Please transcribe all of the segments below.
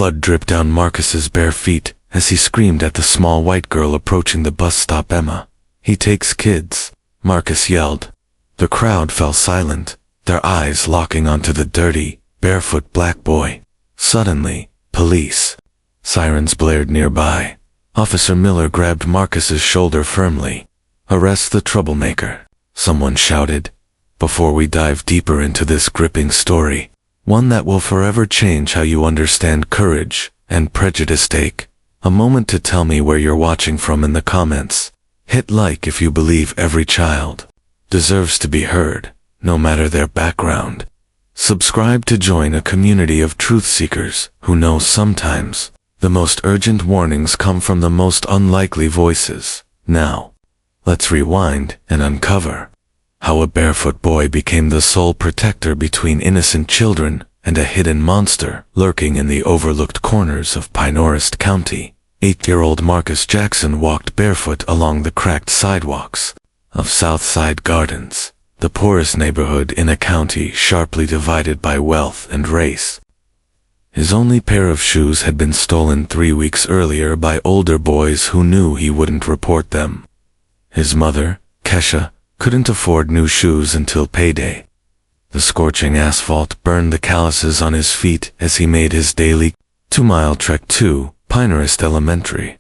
Blood dripped down Marcus's bare feet as he screamed at the small white girl approaching the bus stop. "Emma, he takes kids," Marcus yelled. The crowd fell silent, their eyes locking onto the dirty, barefoot black boy. Suddenly, police sirens blared nearby. Officer Miller grabbed Marcus's shoulder firmly. "Arrest the troublemaker," someone shouted. "Before we dive deeper into this gripping story, one that will forever change how you understand courage and prejudice, take a moment to tell me where you're watching from in the comments. Hit like if you believe every child deserves to be heard, no matter their background. Subscribe to join a community of truth seekers who know sometimes the most urgent warnings come from the most unlikely voices. Now, let's rewind and uncover how a barefoot boy became the sole protector between innocent children and a hidden monster lurking in the overlooked corners of Pinehurst County. 8-year-old Marcus Jackson walked barefoot along the cracked sidewalks of Southside Gardens, the poorest neighborhood in a county sharply divided by wealth and race. His only pair of shoes had been stolen 3 weeks earlier by older boys who knew he wouldn't report them. His mother, Kesha, couldn't afford new shoes until payday. The scorching asphalt burned the calluses on his feet as he made his daily 2-mile trek to Pinehurst Elementary.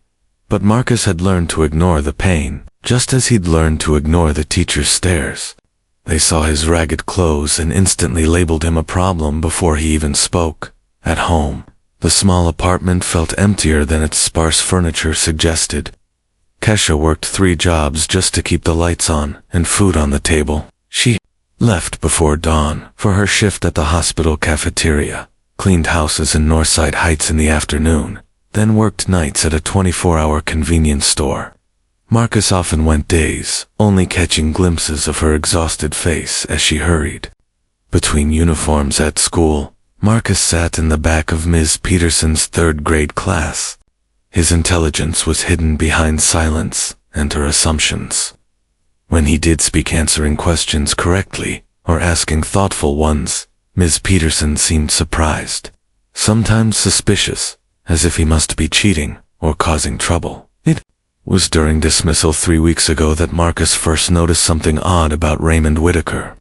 But Marcus had learned to ignore the pain, just as he'd learned to ignore the teacher's stares. They saw his ragged clothes and instantly labeled him a problem before he even spoke. At home, the small apartment felt emptier than its sparse furniture suggested. Kesha worked 3 jobs just to keep the lights on and food on the table. She left before dawn for her shift at the hospital cafeteria, cleaned houses in Northside Heights in the afternoon, then worked nights at a 24-hour convenience store. Marcus often went days, only catching glimpses of her exhausted face as she hurried. Between uniforms at school, Marcus sat in the back of Ms. Peterson's 3rd-grade class. His intelligence was hidden behind silence and her assumptions. When he did speak, answering questions correctly or asking thoughtful ones, Ms. Peterson seemed surprised, sometimes suspicious, as if he must be cheating or causing trouble. It was during dismissal 3 weeks ago that Marcus first noticed something odd about Raymond Whitaker,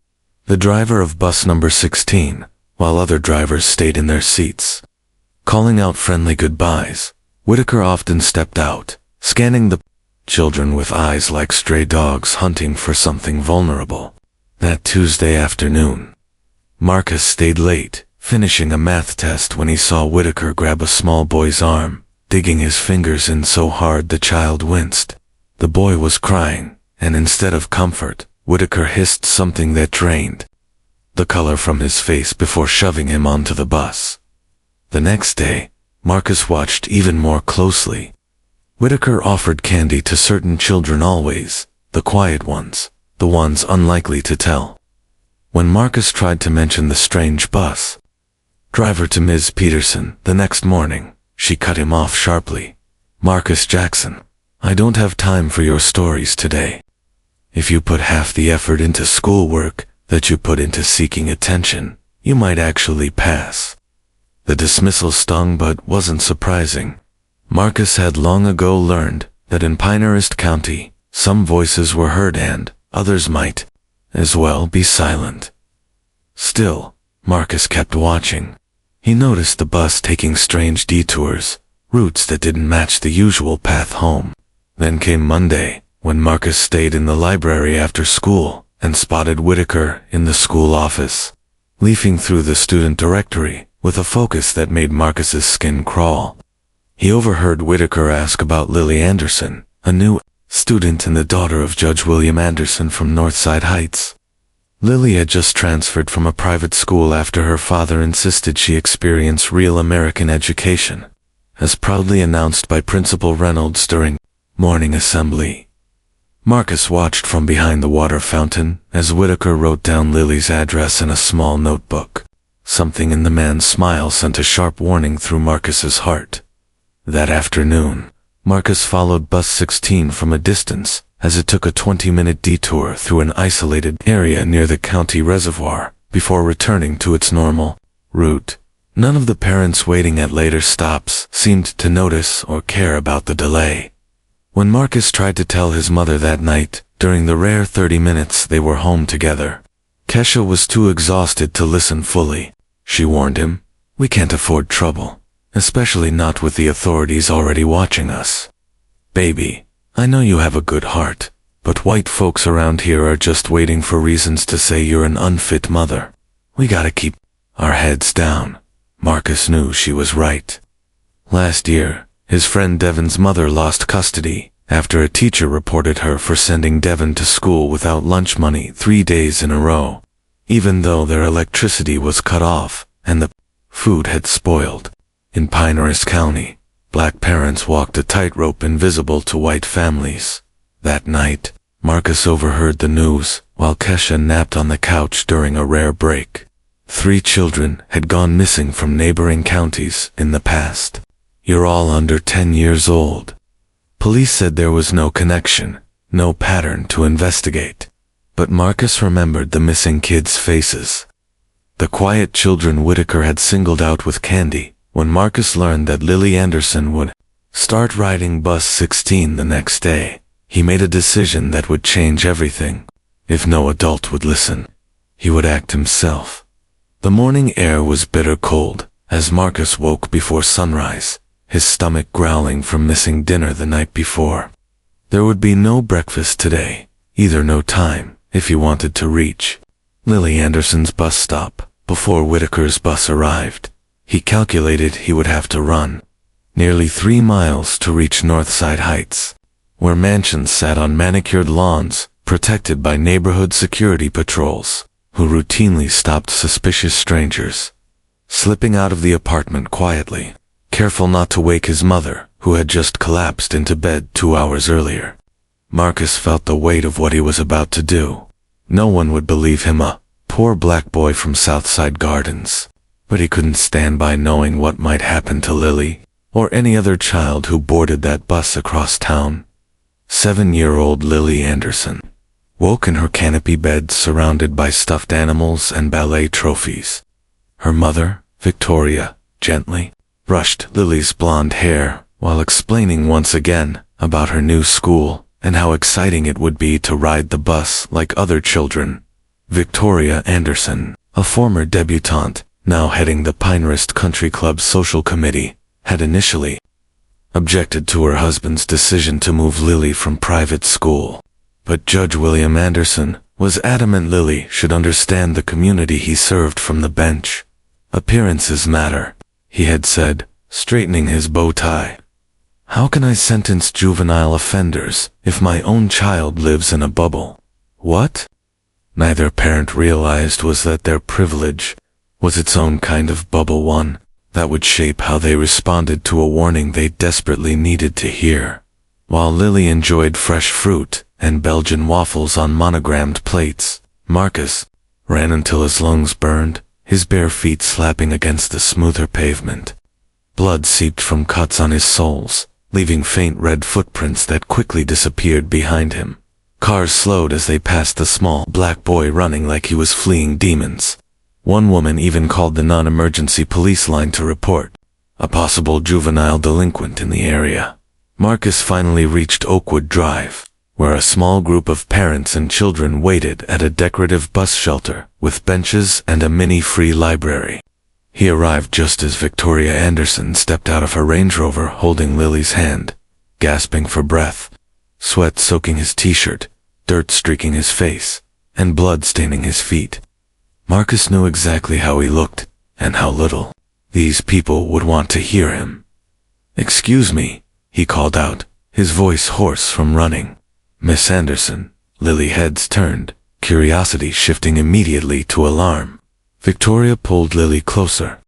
the driver of bus number 16, while other drivers stayed in their seats. Calling out friendly goodbyes, Whitaker often stepped out, scanning the children with eyes like stray dogs hunting for something vulnerable. That Tuesday afternoon, Marcus stayed late, finishing a math test when he saw Whitaker grab a small boy's arm, digging his fingers in so hard the child winced. The boy was crying, and instead of comfort, Whitaker hissed something that drained the color from his face before shoving him onto the bus. The next day, Marcus watched even more closely. Whitaker offered candy to certain children always, the quiet ones, the ones unlikely to tell. When Marcus tried to mention the strange bus driver to Ms. Peterson the next morning, she cut him off sharply. "Marcus Jackson, I don't have time for your stories today. If you put half the effort into schoolwork that you put into seeking attention, you might actually pass." The dismissal stung but wasn't surprising. Marcus had long ago learned that in Pinehurst County, some voices were heard and others might as well be silent. Still, Marcus kept watching. He noticed the bus taking strange detours, routes that didn't match the usual path home. Then came Monday, when Marcus stayed in the library after school and spotted Whitaker in the school office, leafing through the student directory with a focus that made Marcus's skin crawl. He overheard Whitaker ask about Lily Anderson, a new student and the daughter of Judge William Anderson from Northside Heights. Lily had just transferred from a private school after her father insisted she experience real American education, as proudly announced by Principal Reynolds during morning assembly. Marcus watched from behind the water fountain as Whitaker wrote down Lily's address in a small notebook. Something in the man's smile sent a sharp warning through Marcus's heart. That afternoon, Marcus followed bus 16 from a distance as it took a 20-minute detour through an isolated area near the county reservoir before returning to its normal route. None of the parents waiting at later stops seemed to notice or care about the delay. When Marcus tried to tell his mother that night, during the rare 30 minutes they were home together, Kesha was too exhausted to listen fully. She warned him, "We can't afford trouble, especially not with the authorities already watching us. Baby, I know you have a good heart, but white folks around here are just waiting for reasons to say you're an unfit mother. We gotta keep our heads down." Marcus knew she was right. Last year, his friend Devon's mother lost custody after a teacher reported her for sending Devon to school without lunch money 3 days in a row, even though their electricity was cut off and the food had spoiled. In Pinehurst County, black parents walked a tightrope invisible to white families. That night, Marcus overheard the news while Kesha napped on the couch during a rare break. 3 children had gone missing from neighboring counties in the past. "You're all under 10 years old." Police said there was no connection, no pattern to investigate. But Marcus remembered the missing kids' faces. The quiet children Whitaker had singled out with candy. When Marcus learned that Lily Anderson would start riding bus 16 the next day, he made a decision that would change everything. If no adult would listen, he would act himself. The morning air was bitter cold as Marcus woke before sunrise, his stomach growling from missing dinner the night before. There would be no breakfast today, either no time, if he wanted to reach Lily Anderson's bus stop before Whitaker's bus arrived. He calculated he would have to run nearly 3 miles to reach Northside Heights, where mansions sat on manicured lawns protected by neighborhood security patrols, who routinely stopped suspicious strangers. Slipping out of the apartment quietly, careful not to wake his mother, who had just collapsed into bed 2 hours earlier, Marcus felt the weight of what he was about to do. No one would believe him, a poor black boy from Southside Gardens. But he couldn't stand by knowing what might happen to Lily, or any other child who boarded that bus across town. 7-year-old Lily Anderson woke in her canopy bed surrounded by stuffed animals and ballet trophies. Her mother, Victoria, gently brushed Lily's blonde hair while explaining once again about her new school and how exciting it would be to ride the bus like other children. Victoria Anderson, a former debutante, now heading the Pinehurst Country Club's social committee, had initially objected to her husband's decision to move Lily from private school. But Judge William Anderson was adamant Lily should understand the community he served from the bench. "Appearances matter," he had said, straightening his bow tie. "How can I sentence juvenile offenders if my own child lives in a bubble?" What neither parent realized was that their privilege was its own kind of bubble, one that would shape how they responded to a warning they desperately needed to hear. While Lily enjoyed fresh fruit and Belgian waffles on monogrammed plates, Marcus ran until his lungs burned, his bare feet slapping against the smoother pavement. Blood seeped from cuts on his soles, leaving faint red footprints that quickly disappeared behind him. Cars slowed as they passed the small black boy running like he was fleeing demons. One woman even called the non-emergency police line to report a possible juvenile delinquent in the area. Marcus finally reached Oakwood Drive, where a small group of parents and children waited at a decorative bus shelter with benches and a mini-free library. He arrived just as Victoria Anderson stepped out of her Range Rover holding Lily's hand, gasping for breath, sweat soaking his t-shirt, dirt streaking his face, and blood staining his feet. Marcus knew exactly how he looked, and how little these people would want to hear him. "Excuse me," he called out, his voice hoarse from running. "Miss Anderson." Lily heads turned, curiosity shifting immediately to alarm. Victoria pulled Lily closer.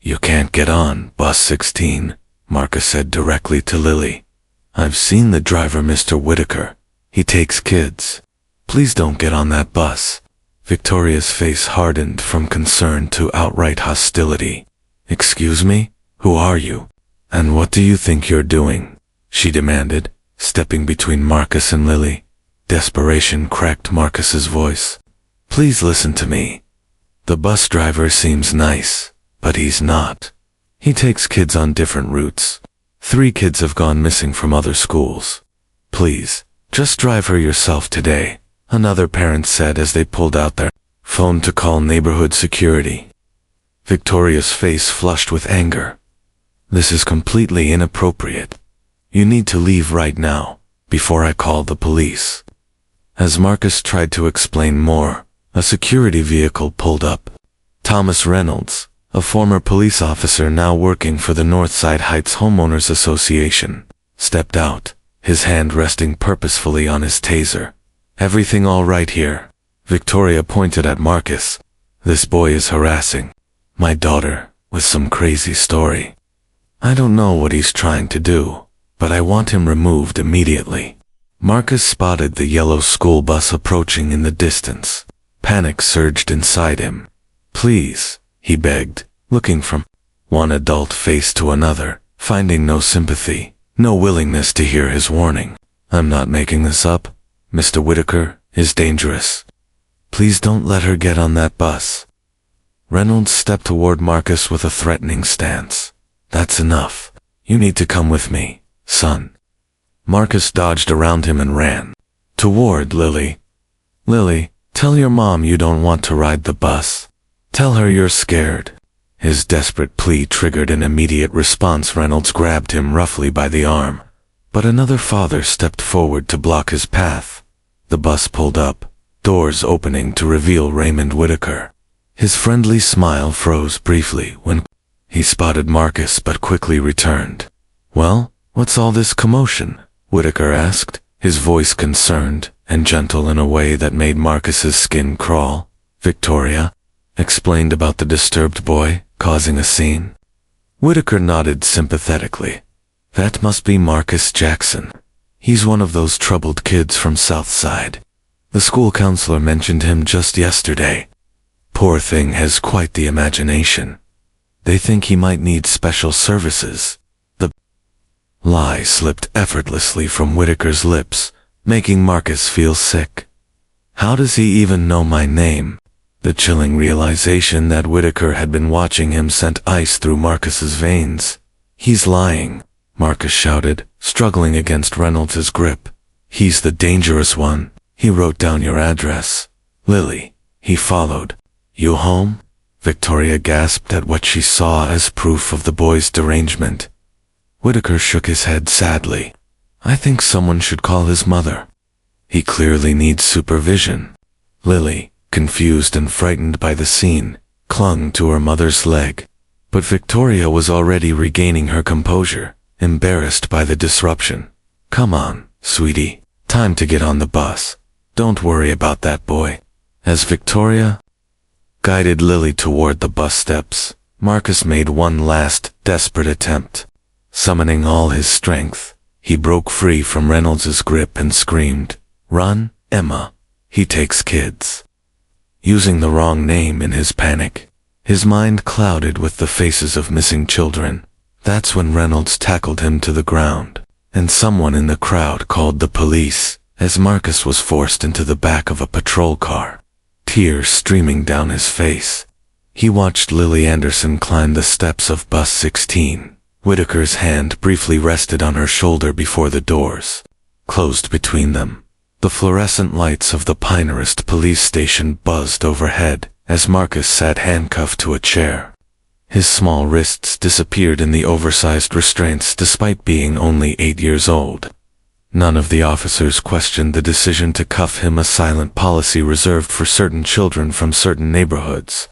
"You can't get on bus 16, Marcus said directly to Lily. "I've seen the driver, Mr. Whitaker. He takes kids. Please don't get on that bus." Victoria's face hardened from concern to outright hostility. "Excuse me? Who are you? And what do you think you're doing?" she demanded, stepping between Marcus and Lily. Desperation cracked Marcus's voice. "Please listen to me. The bus driver seems nice, But he's not. He takes kids on different routes. 3 kids have gone missing from other schools. Please, just drive her yourself today, another parent said as they pulled out their phone to call neighborhood security. Victoria's face flushed with anger. This is completely inappropriate. You need to leave right now, before I call the police. As Marcus tried to explain more, a security vehicle pulled up. Thomas Reynolds, a former police officer now working for the Northside Heights Homeowners Association, stepped out, his hand resting purposefully on his taser. Everything all right here? Victoria pointed at Marcus. This boy is harassing my daughter with some crazy story. I don't know what he's trying to do, but I want him removed immediately. Marcus spotted the yellow school bus approaching in the distance. Panic surged inside him. Please, he begged, looking from one adult face to another, finding no sympathy, no willingness to hear his warning. I'm not making this up. Mr. Whitaker is dangerous. Please don't let her get on that bus. Reynolds stepped toward Marcus with a threatening stance. That's enough. You need to come with me, son. Marcus dodged around him and ran toward Lily. Lily, tell your mom you don't want to ride the bus. Tell her you're scared. His desperate plea triggered an immediate response. Reynolds grabbed him roughly by the arm, but another father stepped forward to block his path. The bus pulled up, doors opening to reveal Raymond Whitaker. His friendly smile froze briefly when he spotted Marcus but quickly returned. Well, what's all this commotion? Whitaker asked, his voice concerned and gentle in a way that made Marcus's skin crawl. Victoria explained about the disturbed boy causing a scene. Whitaker nodded sympathetically. That must be Marcus Jackson. He's one of those troubled kids from Southside. The school counselor mentioned him just yesterday. Poor thing has quite the imagination. They think he might need special services. The lie slipped effortlessly from Whitaker's lips, making Marcus feel sick. How does he even know my name? The chilling realization that Whitaker had been watching him sent ice through Marcus's veins. He's lying, Marcus shouted, struggling against Reynolds' grip. He's the dangerous one. He wrote down your address. Lily, he followed. You home? Victoria gasped at what she saw as proof of the boy's derangement. Whitaker shook his head sadly. I think someone should call his mother. He clearly needs supervision. Lily, confused and frightened by the scene, clung to her mother's leg. But Victoria was already regaining her composure, embarrassed by the disruption. Come on, sweetie. Time to get on the bus. Don't worry about that boy. As Victoria guided Lily toward the bus steps, Marcus made one last, desperate attempt. Summoning all his strength, he broke free from Reynolds' grip and screamed, Run, Emma. He takes kids. Using the wrong name in his panic, his mind clouded with the faces of missing children. That's when Reynolds tackled him to the ground, and someone in the crowd called the police, as Marcus was forced into the back of a patrol car. Tears streaming down his face. He watched Lily Anderson climb the steps of bus 16. Whitaker's hand briefly rested on her shoulder before the doors closed between them. The fluorescent lights of the Pinehurst police station buzzed overhead as Marcus sat handcuffed to a chair. His small wrists disappeared in the oversized restraints despite being only 8 years old. None of the officers questioned the decision to cuff him, a silent policy reserved for certain children from certain neighborhoods,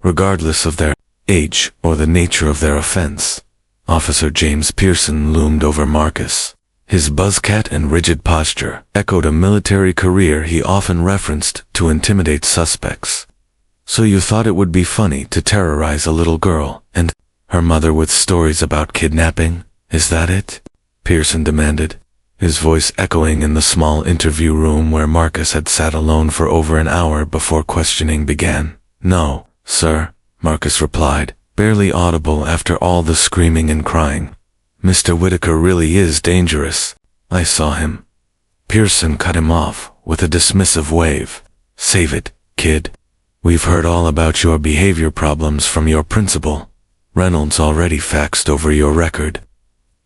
regardless of their age or the nature of their offense. Officer James Pearson loomed over Marcus. His buzzcut and rigid posture echoed a military career he often referenced to intimidate suspects. So you thought it would be funny to terrorize a little girl and her mother with stories about kidnapping, is that it? Pearson demanded, his voice echoing in the small interview room where Marcus had sat alone for over an hour before questioning began. No, sir, Marcus replied, barely audible after all the screaming and crying. Mr. Whitaker really is dangerous. I saw him. Pearson cut him off with a dismissive wave. Save it, kid. We've heard all about your behavior problems from your principal. Reynolds already faxed over your record.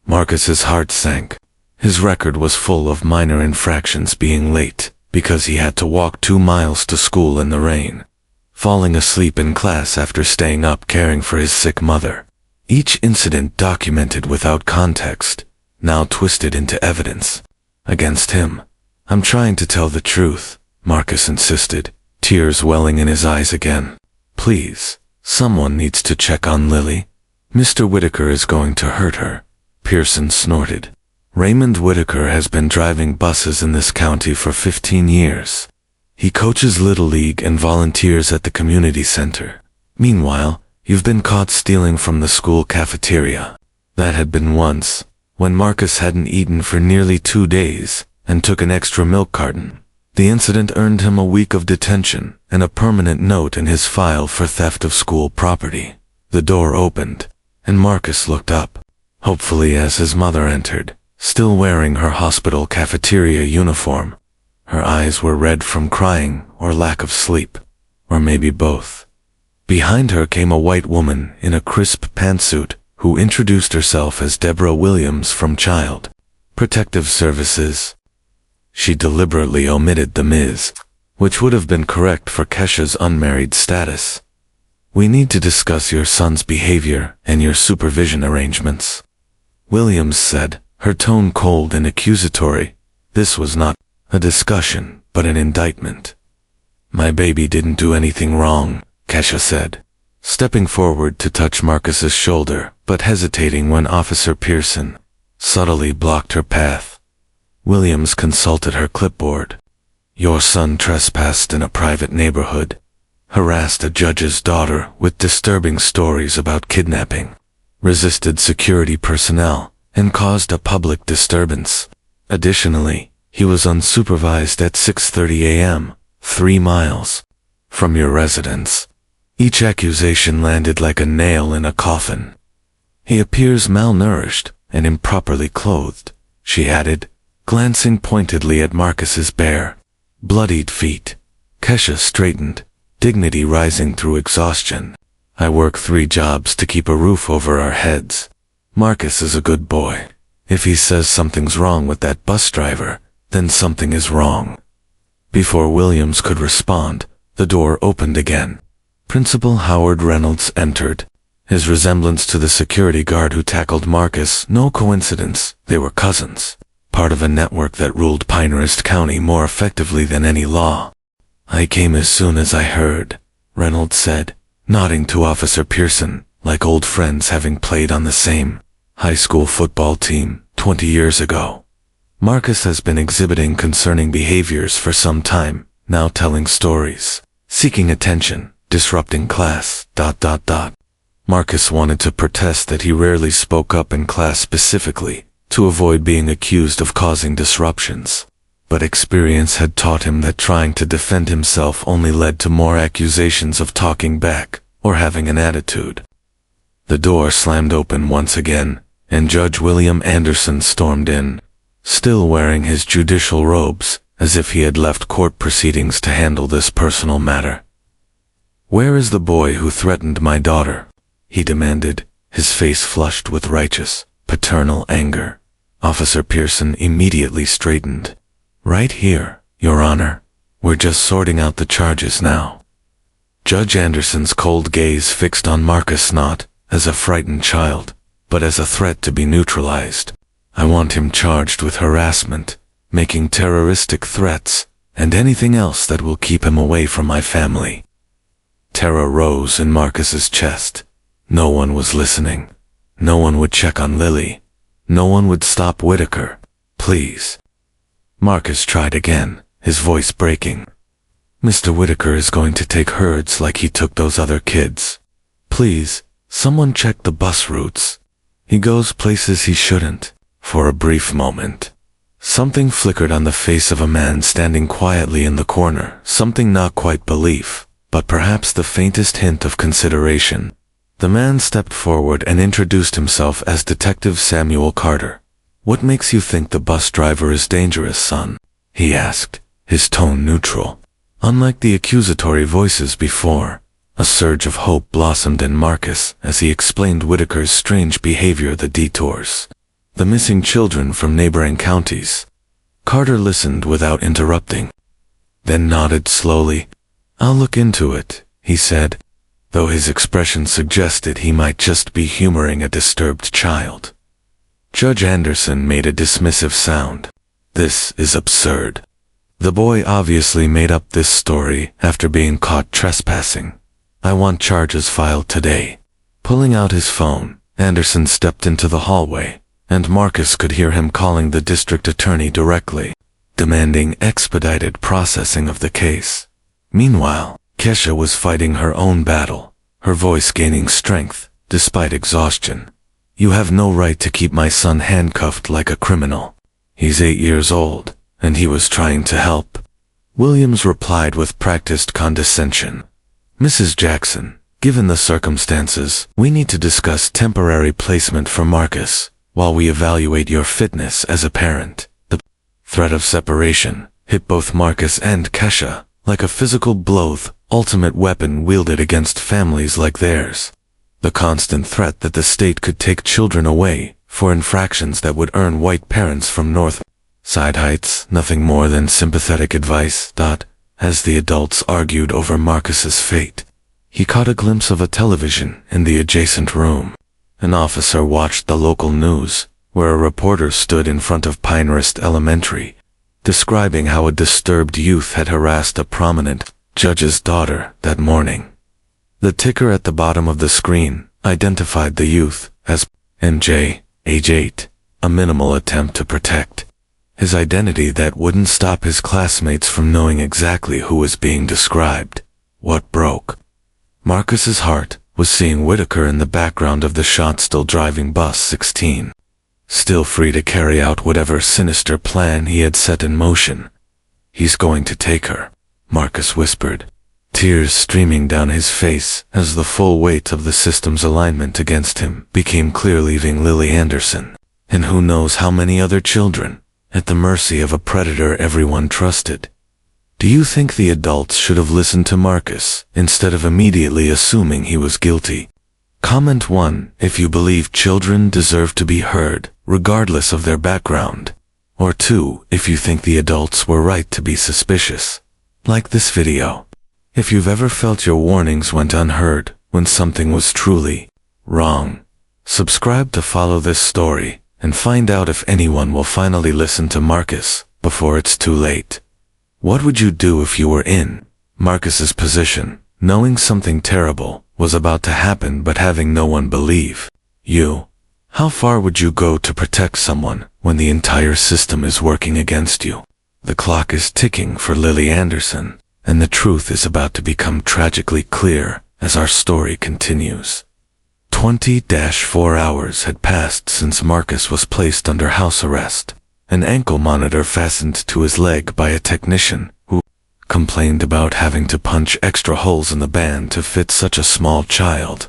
Marcus's heart sank. His record was full of minor infractions, being late because he had to walk 2 miles to school in the rain, falling asleep in class after staying up caring for his sick mother. Each incident documented without context, now twisted into evidence against him. I'm trying to tell the truth, Marcus insisted, tears welling in his eyes again. Please, someone needs to check on Lily. Mr. Whitaker is going to hurt her. Pearson snorted. Raymond Whitaker has been driving buses in this county for 15 years. He coaches Little League and volunteers at the community center. Meanwhile, you've been caught stealing from the school cafeteria. That had been once, when Marcus hadn't eaten for nearly 2 days and took an extra milk carton. The incident earned him a week of detention and a permanent note in his file for theft of school property. The door opened, and Marcus looked up, hopefully, as his mother entered, still wearing her hospital cafeteria uniform. Her eyes were red from crying or lack of sleep, or maybe both. Behind her came a white woman in a crisp pantsuit who introduced herself as Deborah Williams from Child Protective Services. She deliberately omitted the Ms., which would have been correct for Kesha's unmarried status. We need to discuss your son's behavior and your supervision arrangements, Williams said, her tone cold and accusatory. This was not a discussion, but an indictment. My baby didn't do anything wrong, Kesha said, stepping forward to touch Marcus's shoulder, but hesitating when Officer Pearson subtly blocked her path. Williams consulted her clipboard. Your son trespassed in a private neighborhood, harassed a judge's daughter with disturbing stories about kidnapping, resisted security personnel, and caused a public disturbance. Additionally, he was unsupervised at 6:30 a.m., 3 miles from your residence. Each accusation landed like a nail in a coffin. He appears malnourished and improperly clothed, she added, glancing pointedly at Marcus's bare, bloodied feet. Kesha straightened, dignity rising through exhaustion. I work 3 jobs to keep a roof over our heads. Marcus is a good boy. If he says something's wrong with that bus driver, then something is wrong. Before Williams could respond, the door opened again. Principal Howard Reynolds entered. His resemblance to the security guard who tackled Marcus, no coincidence, they were cousins, part of a network that ruled Pinehurst County more effectively than any law. I came as soon as I heard, Reynolds said, nodding to Officer Pearson, like old friends having played on the same high school football team 20 years ago. Marcus has been exhibiting concerning behaviors for some time, now telling stories, seeking attention, disrupting class, ... Marcus wanted to protest that he rarely spoke up in class specifically, to avoid being accused of causing disruptions. But experience had taught him that trying to defend himself only led to more accusations of talking back, or having an attitude. The door slammed open once again, and Judge William Anderson stormed in, still wearing his judicial robes, as if he had left court proceedings to handle this personal matter. Where is the boy who threatened my daughter? He demanded, his face flushed with righteous, paternal anger. Officer Pearson immediately straightened. Right here, Your Honor. We're just sorting out the charges now. Judge Anderson's cold gaze fixed on Marcus not as a frightened child, but as a threat to be neutralized. I want him charged with harassment, making terroristic threats, and anything else that will keep him away from my family. Terror rose in Marcus's chest. No one was listening. No one would check on Lily. No one would stop Whitaker. Please. Marcus tried again, his voice breaking. Mr. Whitaker is going to take herds like he took those other kids. Please, someone check the bus routes. He goes places he shouldn't. For a brief moment, something flickered on the face of a man standing quietly in the corner, something not quite belief, but perhaps the faintest hint of consideration. The man stepped forward and introduced himself as Detective Samuel Carter. What makes you think the bus driver is dangerous, son? He asked, his tone neutral. Unlike the accusatory voices before, A surge of hope blossomed in Marcus as he explained Whitaker's strange behavior, the detours, the missing children from neighboring counties. Carter listened without interrupting, then nodded slowly. "I'll look into it," he said, though his expression suggested he might just be humoring a disturbed child. Judge Anderson made a dismissive sound. "This is absurd. The boy obviously made up this story after being caught trespassing. I want charges filed today." Pulling out his phone, Anderson stepped into the hallway, and Marcus could hear him calling the district attorney directly, demanding expedited processing of the case. Meanwhile, Kesha was fighting her own battle, her voice gaining strength despite exhaustion. "You have no right to keep my son handcuffed like a criminal. He's 8 years old, and he was trying to help." Williams replied with practiced condescension. "Mrs. Jackson, given the circumstances, we need to discuss temporary placement for Marcus while we evaluate your fitness as a parent." The threat of separation hit both Marcus and Kesha like a physical blow, the ultimate weapon wielded against families like theirs. The constant threat that the state could take children away for infractions that would earn white parents from North Side Heights nothing more than sympathetic advice. As the adults argued over Marcus's fate, he caught a glimpse of a television in the adjacent room. An officer watched the local news, where a reporter stood in front of Pinehurst Elementary, describing how a disturbed youth had harassed a prominent judge's daughter that morning. The ticker at the bottom of the screen identified the youth as MJ, age 8, a minimal attempt to protect his identity that wouldn't stop his classmates from knowing exactly who was being described. What broke Marcus's heart was seeing Whitaker in the background of the shot, still driving bus 16, still free to carry out whatever sinister plan he had set in motion. "He's going to take her," Marcus whispered, tears streaming down his face as the full weight of the system's alignment against him became clear, leaving Lily Anderson, and who knows how many other children, at the mercy of a predator everyone trusted. Do you think the adults should have listened to Marcus instead of immediately assuming he was guilty? Comment 1 if you believe children deserve to be heard, regardless of their background. Or 2 if you think the adults were right to be suspicious. Like this video if you've ever felt your warnings went unheard when something was truly wrong. Subscribe to follow this story and find out if anyone will finally listen to Marcus before it's too late. What would you do if you were in Marcus's position, knowing something terrible was about to happen but having no one believe you? How far would you go to protect someone when the entire system is working against you? The clock is ticking for Lily Anderson, and the truth is about to become tragically clear as our story continues. 20-4 hours had passed since Marcus was placed under house arrest, an ankle monitor fastened to his leg by a technician who complained about having to punch extra holes in the band to fit such a small child.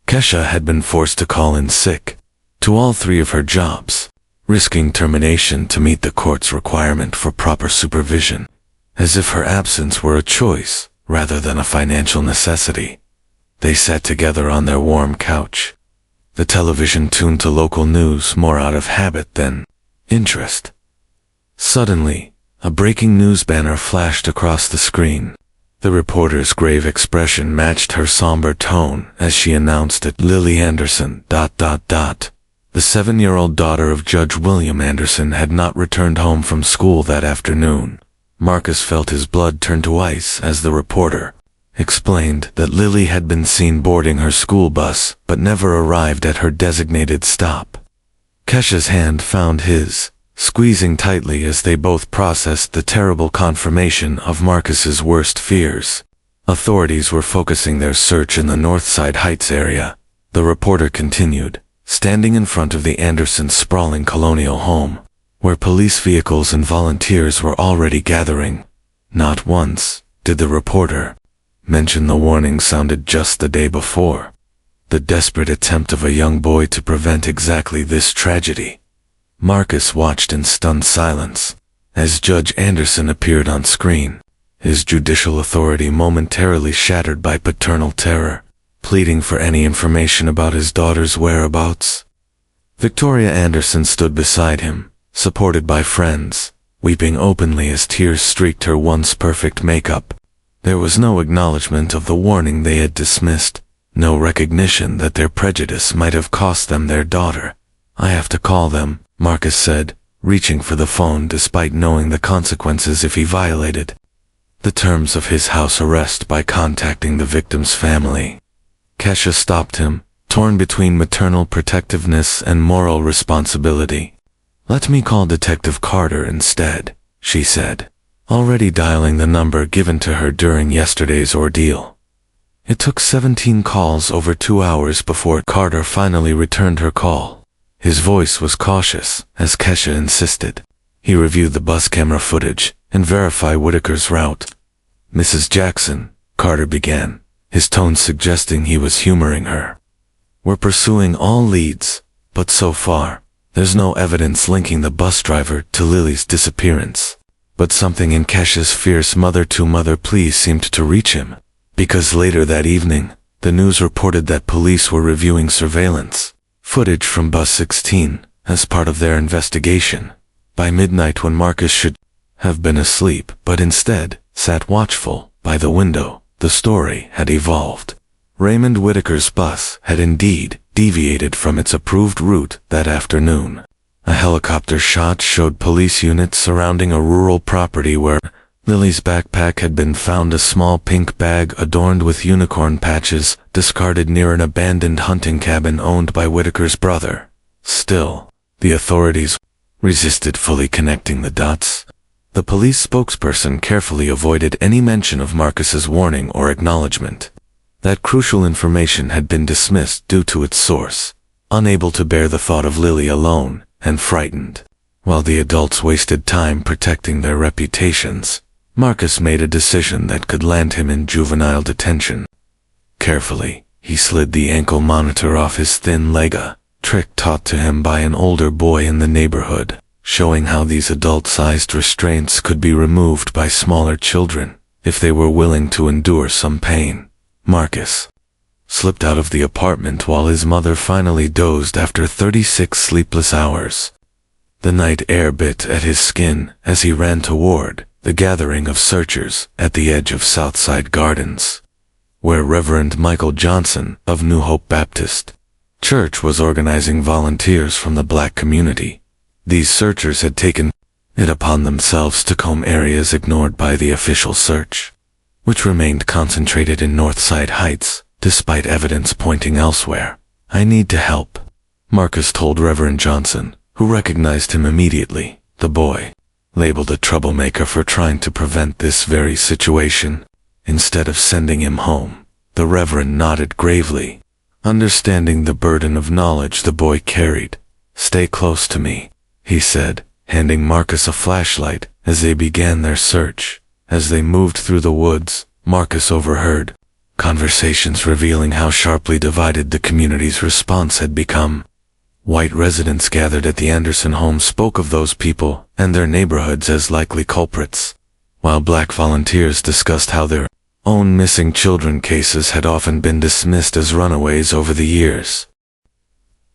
Kesha had been forced to call in sick to all 3 of her jobs, risking termination to meet the court's requirement for proper supervision, as if her absence were a choice rather than a financial necessity. They sat together on their warm couch, the television tuned to local news more out of habit than interest. Suddenly, a breaking news banner flashed across the screen. The reporter's grave expression matched her somber tone as she announced it. Lily Anderson, ... The 7-year-old daughter of Judge William Anderson had not returned home from school that afternoon. Marcus felt his blood turn to ice as the reporter explained that Lily had been seen boarding her school bus but never arrived at her designated stop. Kesha's hand found his, squeezing tightly as they both processed the terrible confirmation of Marcus's worst fears. Authorities were focusing their search in the Northside Heights area, the reporter continued, standing in front of the Andersons' sprawling colonial home, where police vehicles and volunteers were already gathering. Not once did the reporter mention the warning sounded just the day before, the desperate attempt of a young boy to prevent exactly this tragedy. Marcus watched in stunned silence as Judge Anderson appeared on screen, his judicial authority momentarily shattered by paternal terror, pleading for any information about his daughter's whereabouts. Victoria Anderson stood beside him, supported by friends, weeping openly as tears streaked her once perfect makeup. There was no acknowledgement of the warning they had dismissed, no recognition that their prejudice might have cost them their daughter. "I have to call them," Marcus said, reaching for the phone despite knowing the consequences if he violated the terms of his house arrest by contacting the victim's family. Kesha stopped him, torn between maternal protectiveness and moral responsibility. "Let me call Detective Carter instead," she said, already dialing the number given to her during yesterday's ordeal. It took 17 calls over 2 hours before Carter finally returned her call. His voice was cautious, as Kesha insisted. He reviewed the bus camera footage and verified Whitaker's route. "Mrs. Jackson," Carter began, his tone suggesting he was humoring her. "We're pursuing all leads, but so far, there's no evidence linking the bus driver to Lily's disappearance." But something in Kesha's fierce mother-to-mother plea seemed to reach him, because later that evening, the news reported that police were reviewing surveillance footage from Bus 16 as part of their investigation. By midnight, when Marcus should have been asleep but instead sat watchful by the window, the story had evolved. Raymond Whitaker's bus had indeed deviated from its approved route that afternoon. A helicopter shot showed police units surrounding a rural property where Lily's backpack had been found, a small pink bag adorned with unicorn patches, discarded near an abandoned hunting cabin owned by Whitaker's brother. Still, the authorities resisted fully connecting the dots. The police spokesperson carefully avoided any mention of Marcus's warning or acknowledgement. That crucial information had been dismissed due to its source, unable to bear the thought of Lily alone and frightened. While the adults wasted time protecting their reputations, Marcus made a decision that could land him in juvenile detention. Carefully, he slid the ankle monitor off his thin leg, a trick taught to him by an older boy in the neighborhood, showing how these adult-sized restraints could be removed by smaller children if they were willing to endure some pain. Marcus slipped out of the apartment while his mother finally dozed after 36 sleepless hours. The night air bit at his skin as he ran toward the gathering of searchers at the edge of Southside Gardens, where Reverend Michael Johnson of New Hope Baptist Church was organizing volunteers from the black community. These searchers had taken it upon themselves to comb areas ignored by the official search, which remained concentrated in Northside Heights, despite evidence pointing elsewhere. "I need to help," Marcus told Reverend Johnson, who recognized him immediately. The boy, labeled a troublemaker for trying to prevent this very situation, instead of sending him home. The Reverend nodded gravely, understanding the burden of knowledge the boy carried. "Stay close to me," he said, handing Marcus a flashlight as they began their search. As they moved through the woods, Marcus overheard conversations revealing how sharply divided the community's response had become. White residents gathered at the Anderson home spoke of those people and their neighborhoods as likely culprits, while black volunteers discussed how their own missing children cases had often been dismissed as runaways over the years.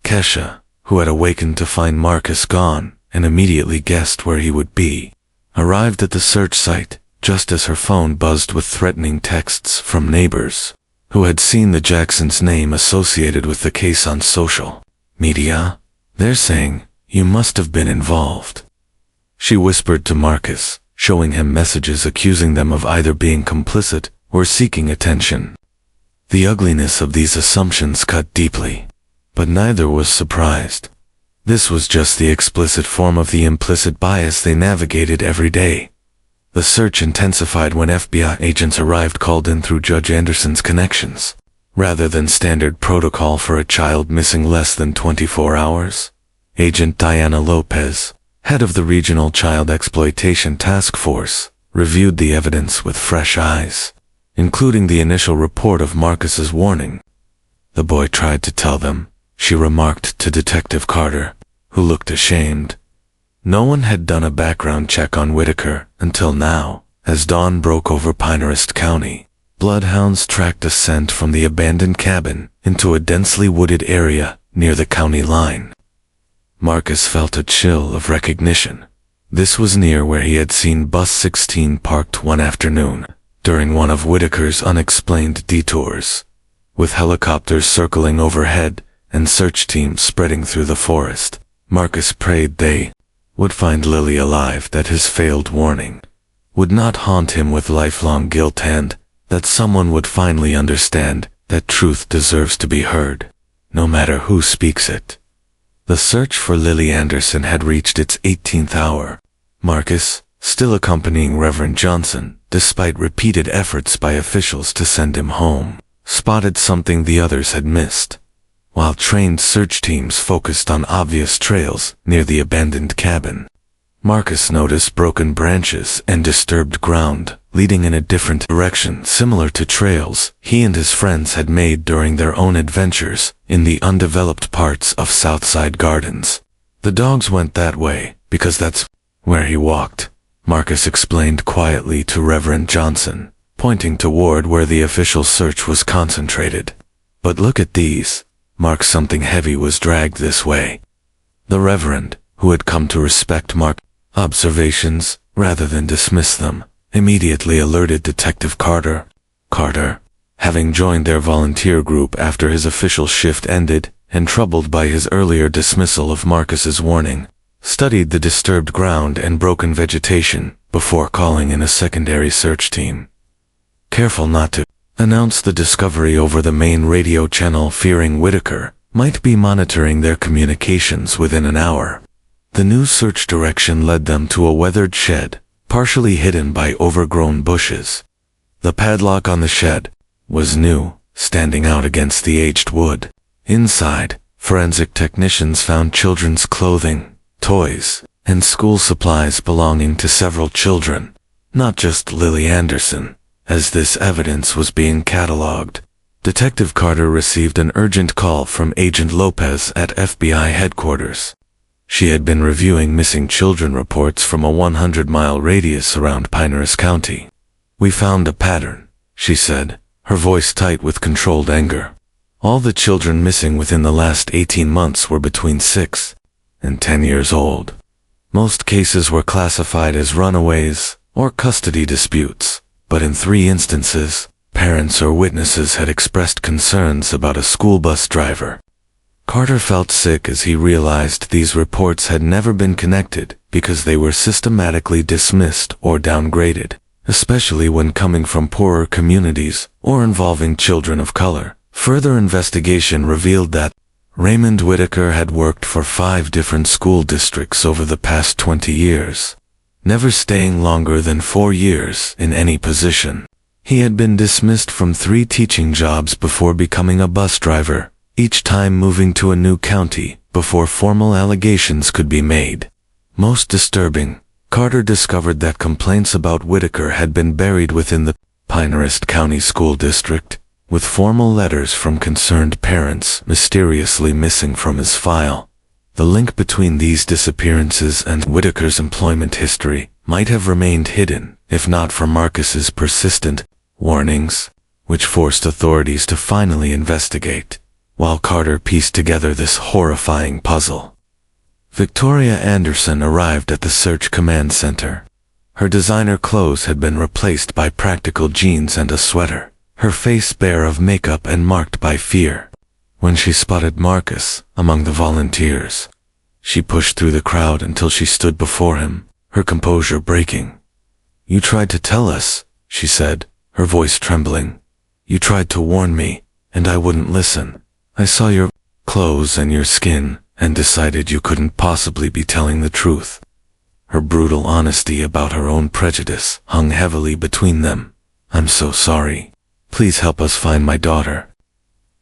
Kesha, who had awakened to find Marcus gone and immediately guessed where he would be, arrived at the search site just as her phone buzzed with threatening texts from neighbors who had seen the Jacksons' name associated with the case on social media. "They're saying you must have been involved," she whispered to Marcus, showing him messages accusing them of either being complicit or seeking attention. The ugliness of these assumptions cut deeply, but neither was surprised. This was just the explicit form of the implicit bias they navigated every day. The search intensified when FBI agents arrived, called in through Judge Anderson's connections, rather than standard protocol for a child missing less than 24 hours. Agent Diana Lopez, head of the Regional Child Exploitation Task Force, reviewed the evidence with fresh eyes, including the initial report of Marcus's warning. "The boy tried to tell them," she remarked to Detective Carter, who looked ashamed. No one had done a background check on Whitaker until now, As dawn broke over Pinehurst County, bloodhounds tracked a scent from the abandoned cabin into a densely wooded area near the county line. Marcus felt a chill of recognition. This was near where he had seen Bus 16 parked one afternoon, during one of Whitaker's unexplained detours. With helicopters circling overhead and search teams spreading through the forest, Marcus prayed they would find Lily alive, that his failed warning would not haunt him with lifelong guilt, and that someone would finally understand that truth deserves to be heard, no matter who speaks it. The search for Lily Anderson had reached its 18th hour. Marcus, still accompanying Reverend Johnson, despite repeated efforts by officials to send him home, spotted something the others had missed. While trained search teams focused on obvious trails near the abandoned cabin, Marcus noticed broken branches and disturbed ground leading in a different direction, similar to trails he and his friends had made during their own adventures in the undeveloped parts of Southside Gardens. The dogs went that way because that's where he walked, Marcus explained quietly to Reverend Johnson, pointing toward where the official search was concentrated. But look at these. Mark, something heavy was dragged this way. The Reverend, who had come to respect Mark's observations rather than dismiss them, immediately alerted Detective Carter. Carter, having joined their volunteer group after his official shift ended and troubled by his earlier dismissal of Marcus's warning, studied the disturbed ground and broken vegetation before calling in a secondary search team. Careful not to announce the discovery over the main radio channel, fearing Whitaker might be monitoring their communications within an hour. The new search direction led them to a weathered shed, partially hidden by overgrown bushes. The padlock on the shed was new, standing out against the aged wood. Inside, forensic technicians found children's clothing, toys, and school supplies belonging to several children, not just Lily Anderson. As this evidence was being catalogued, Detective Carter received an urgent call from Agent Lopez at FBI headquarters. She had been reviewing missing children reports from a 100-mile radius around Pinehurst County. "We found a pattern," she said, her voice tight with controlled anger. "All the children missing within the last 18 months were between 6 and 10 years old. Most cases were classified as runaways or custody disputes, but in 3 instances, parents or witnesses had expressed concerns about a school bus driver." Carter felt sick as he realized these reports had never been connected because they were systematically dismissed or downgraded, especially when coming from poorer communities or involving children of color. Further investigation revealed that Raymond Whitaker had worked for 5 different school districts over the past 20 years, never staying longer than 4 years in any position. He had been dismissed from 3 teaching jobs before becoming a bus driver, each time moving to a new county before formal allegations could be made. Most disturbing, Carter discovered that complaints about Whitaker had been buried within the Pinehurst County School District, with formal letters from concerned parents mysteriously missing from his file. The link between these disappearances and Whitaker's employment history might have remained hidden if not for Marcus's persistent warnings, which forced authorities to finally investigate. While Carter pieced together this horrifying puzzle, Victoria Anderson arrived at the Search Command Center. Her designer clothes had been replaced by practical jeans and a sweater, her face bare of makeup and marked by fear. When she spotted Marcus among the volunteers, she pushed through the crowd until she stood before him, her composure breaking. "You tried to tell us," she said, her voice trembling. "You tried to warn me, and I wouldn't listen. I saw your clothes and your skin and decided you couldn't possibly be telling the truth." Her brutal honesty about her own prejudice hung heavily between them. "I'm so sorry. Please help us find my daughter."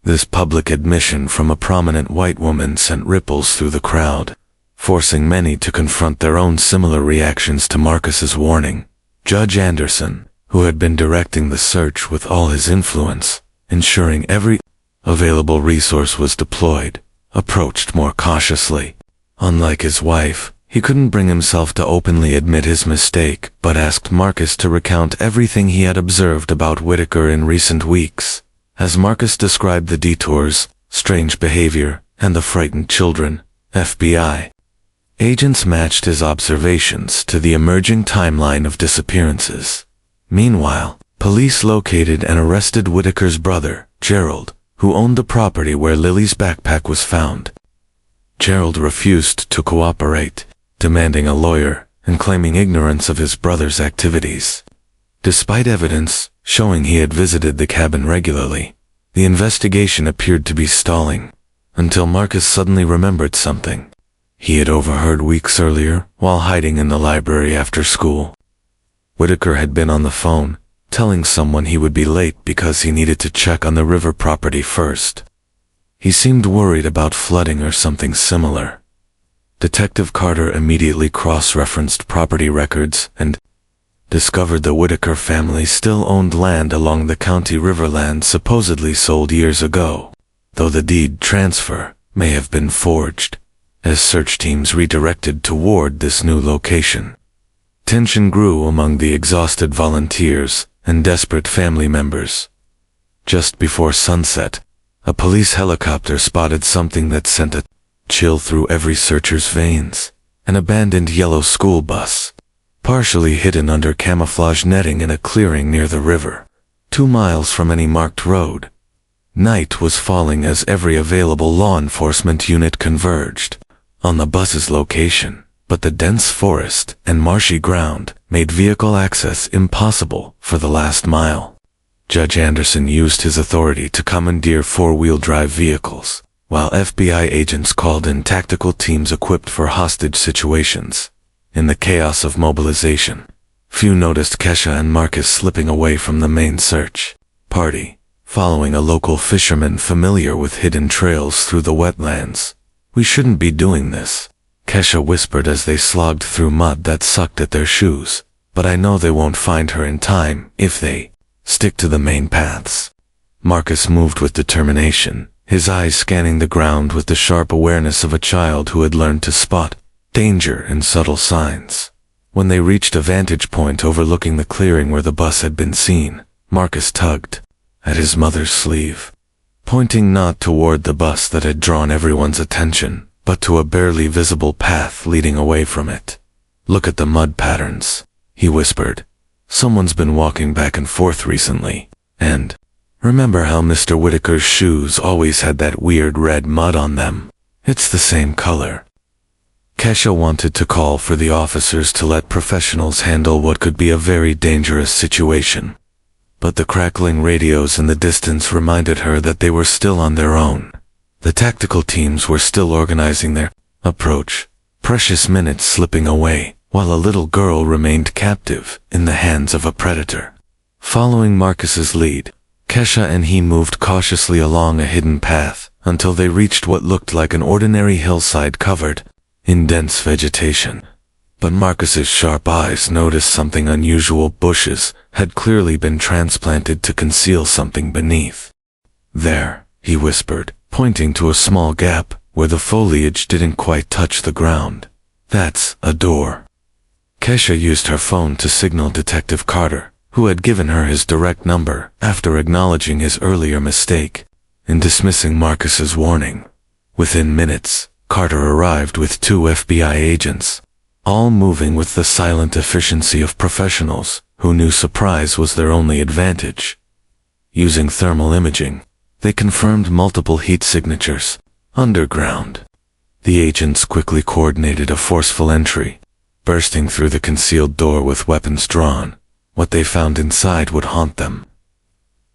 This public admission from a prominent white woman sent ripples through the crowd, forcing many to confront their own similar reactions to Marcus's warning. Judge Anderson, who had been directing the search with all his influence, ensuring every available resource was deployed, approached more cautiously. Unlike his wife, He couldn't bring himself to openly admit his mistake, but asked Marcus to recount everything he had observed about Whitaker in recent weeks. As Marcus described the detours, strange behavior, and the frightened children, FBI agents matched his observations to the emerging timeline of disappearances. Meanwhile, police located and arrested Whitaker's brother, Gerald, who owned the property where Lily's backpack was found. Gerald refused to cooperate, demanding a lawyer and claiming ignorance of his brother's activities. Despite evidence showing he had visited the cabin regularly, the investigation appeared to be stalling, until Marcus suddenly remembered something he had overheard weeks earlier while hiding in the library after school. Whitaker had been on the phone, telling someone he would be late because he needed to check on the river property first. He seemed worried about flooding or something similar. Detective Carter immediately cross-referenced property records and discovered the Whitaker family still owned land along the county riverland supposedly sold years ago, though the deed transfer may have been forged, as search teams redirected toward this new location. Tension grew among the exhausted volunteers and desperate family members. Just before sunset, a police helicopter spotted something that sent a chill through every searcher's veins: an abandoned yellow school bus, partially hidden under camouflage netting in a clearing near the river, 2 miles from any marked road. Night was falling as every available law enforcement unit converged on the bus's location, but the dense forest and marshy ground made vehicle access impossible for the last mile. Judge Anderson used his authority to commandeer 4-wheel drive vehicles, while FBI agents called in tactical teams equipped for hostage situations. In the chaos of mobilization, few noticed Kesha and Marcus slipping away from the main search party, following a local fisherman familiar with hidden trails through the wetlands. "We shouldn't be doing this," Kesha whispered as they slogged through mud that sucked at their shoes, "but I know they won't find her in time if they stick to the main paths." Marcus moved with determination, his eyes scanning the ground with the sharp awareness of a child who had learned to spot danger in subtle signs. When they reached a vantage point overlooking the clearing where the bus had been seen, Marcus tugged at his mother's sleeve, pointing not toward the bus that had drawn everyone's attention, but to a barely visible path leading away from it. "Look at the mud patterns," he whispered. "Someone's been walking back and forth recently, and remember how Mr. Whitaker's shoes always had that weird red mud on them? It's the same color." Kesha wanted to call for the officers to let professionals handle what could be a very dangerous situation, but the crackling radios in the distance reminded her that they were still on their own. The tactical teams were still organizing their approach, precious minutes slipping away, while a little girl remained captive in the hands of a predator. Following Marcus's lead, Kesha and he moved cautiously along a hidden path until they reached what looked like an ordinary hillside covered in dense vegetation. But Marcus's sharp eyes noticed something unusual. Bushes had clearly been transplanted to conceal something beneath. "There," he whispered, pointing to a small gap where the foliage didn't quite touch the ground. "That's a door." Kesha used her phone to signal Detective Carter, who had given her his direct number after acknowledging his earlier mistake in dismissing Marcus's warning. Within minutes, Carter arrived with 2 FBI agents, all moving with the silent efficiency of professionals who knew surprise was their only advantage. Using thermal imaging, they confirmed multiple heat signatures underground. The agents quickly coordinated a forceful entry, bursting through the concealed door with weapons drawn. What they found inside would haunt them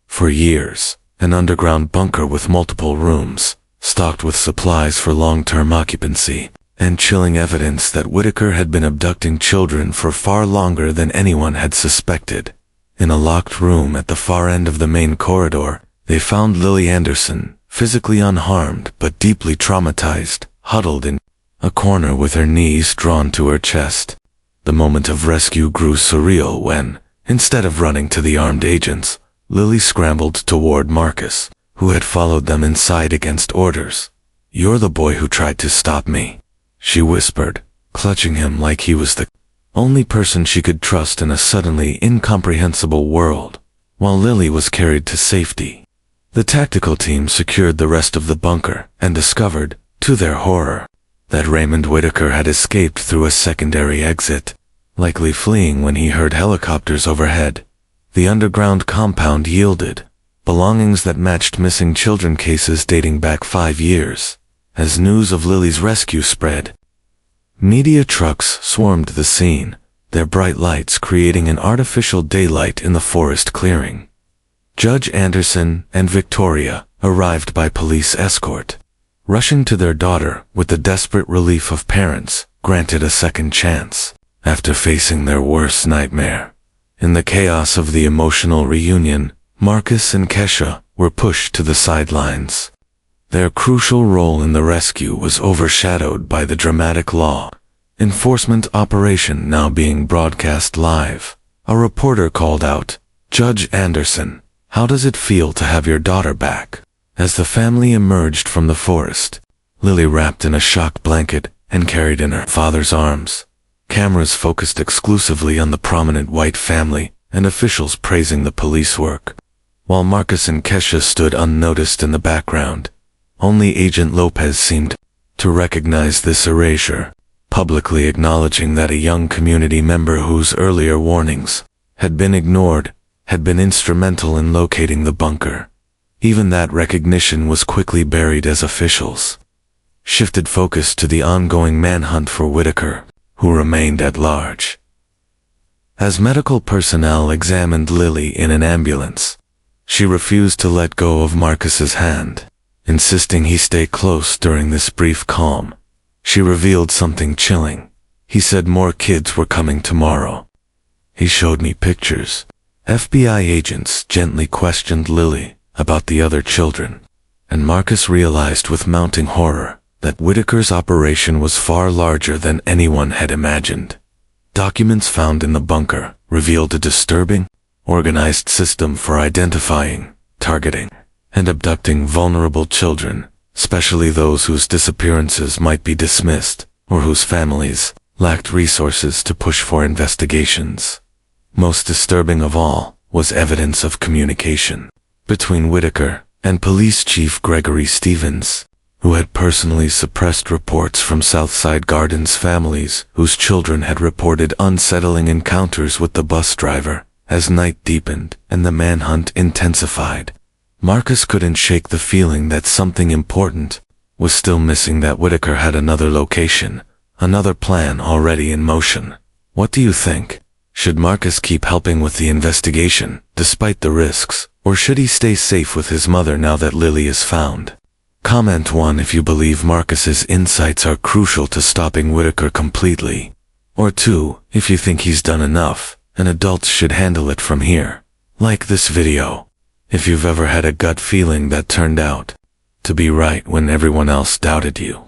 for years: an underground bunker with multiple rooms, stocked with supplies for long-term occupancy, and chilling evidence that Whitaker had been abducting children for far longer than anyone had suspected. In a locked room at the far end of the main corridor, they found Lily Anderson, physically unharmed but deeply traumatized, huddled in a corner with her knees drawn to her chest. The moment of rescue grew surreal when, instead of running to the armed agents, Lily scrambled toward Marcus, who had followed them inside against orders. "You're the boy who tried to stop me," she whispered, clutching him like he was the only person she could trust in a suddenly incomprehensible world, while Lily was carried to safety. The tactical team secured the rest of the bunker and discovered, to their horror, that Raymond Whitaker had escaped through a secondary exit, likely fleeing when he heard helicopters overhead. The underground compound yielded belongings that matched missing children cases dating back 5 years. As news of Lily's rescue spread, media trucks swarmed the scene, their bright lights creating an artificial daylight in the forest clearing. Judge Anderson and Victoria arrived by police escort, rushing to their daughter with the desperate relief of parents granted a second chance after facing their worst nightmare. In the chaos of the emotional reunion, Marcus and Kesha were pushed to the sidelines. Their crucial role in the rescue was overshadowed by the dramatic law enforcement operation now being broadcast live. A reporter called out, "Judge Anderson, how does it feel to have your daughter back?" As the family emerged from the forest, Lily wrapped in a shock blanket and carried in her father's arms. Cameras focused exclusively on the prominent white family and officials praising the police work, while Marcus and Kesha stood unnoticed in the background. Only Agent Lopez seemed to recognize this erasure, publicly acknowledging that a young community member whose earlier warnings had been ignored had been instrumental in locating the bunker. Even that recognition was quickly buried as officials shifted focus to the ongoing manhunt for Whitaker, who remained at large. As medical personnel examined Lily in an ambulance, she refused to let go of Marcus's hand, insisting he stay close during this brief calm. She revealed something chilling. He said more kids were coming tomorrow. He showed me pictures. FBI agents gently questioned Lily about the other children, and Marcus realized with mounting horror that Whitaker's operation was far larger than anyone had imagined. Documents found in the bunker revealed a disturbing, organized system for identifying, targeting, and abducting vulnerable children, especially those whose disappearances might be dismissed or whose families lacked resources to push for investigations. Most disturbing of all was evidence of communication between Whitaker and Police Chief Gregory Stevens, who had personally suppressed reports from Southside Gardens families whose children had reported unsettling encounters with the bus driver. As night deepened and the manhunt intensified, Marcus couldn't shake the feeling that something important was still missing, that Whitaker had another location, another plan already in motion. What do you think? Should Marcus keep helping with the investigation, despite the risks, or should he stay safe with his mother now that Lily is found? Comment 1 if you believe Marcus's insights are crucial to stopping Whitaker completely, or 2 if you think he's done enough, and adults should handle it from here. Like this video if you've ever had a gut feeling that turned out to be right when everyone else doubted you.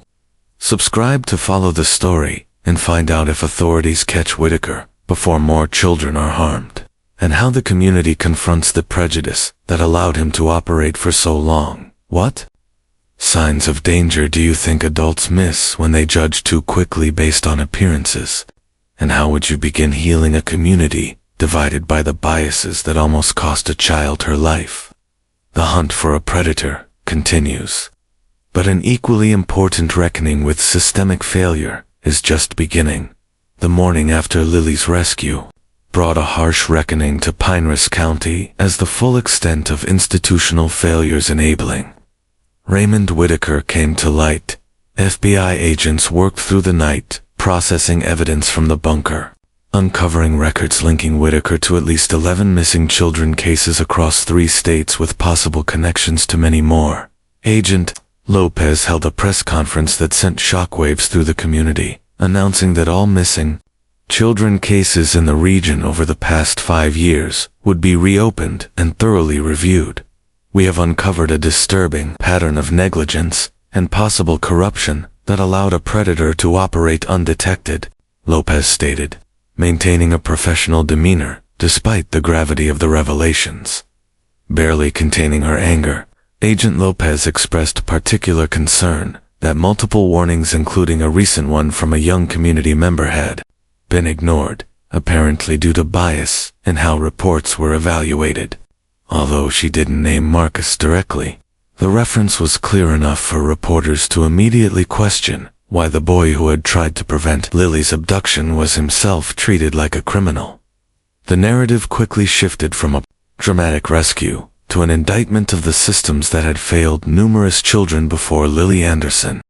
Subscribe to follow the story and find out if authorities catch Whitaker before more children are harmed, and how the community confronts the prejudice that allowed him to operate for so long. What signs of danger do you think adults miss when they judge too quickly based on appearances? And how would you begin healing a community divided by the biases that almost cost a child her life? The hunt for a predator continues, but an equally important reckoning with systemic failure is just beginning. The morning after Lily's rescue brought a harsh reckoning to Pinellas County as the full extent of institutional failures enabling Raymond Whitaker came to light. FBI agents worked through the night, processing evidence from the bunker, uncovering records linking Whitaker to at least 11 missing children cases across 3 states with possible connections to many more. Agent Lopez held a press conference that sent shockwaves through the community, announcing that all missing children cases in the region over the past 5 years would be reopened and thoroughly reviewed. We have uncovered a disturbing pattern of negligence and possible corruption that allowed a predator to operate undetected, Lopez stated, maintaining a professional demeanor despite the gravity of the revelations. Barely containing her anger, Agent Lopez expressed particular concern that multiple warnings, including a recent one from a young community member, had been ignored, apparently due to bias in how reports were evaluated. Although she didn't name Marcus directly, the reference was clear enough for reporters to immediately question why the boy who had tried to prevent Lily's abduction was himself treated like a criminal. The narrative quickly shifted from a dramatic rescue to an indictment of the systems that had failed numerous children before Lily Anderson.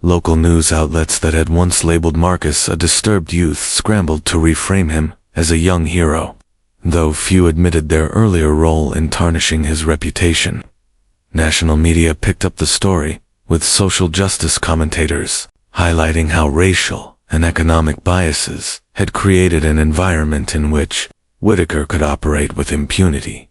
Local news outlets that had once labeled Marcus a disturbed youth scrambled to reframe him as a young hero, though few admitted their earlier role in tarnishing his reputation. National media picked up the story, with social justice commentators highlighting how racial and economic biases had created an environment in which Whitaker could operate with impunity.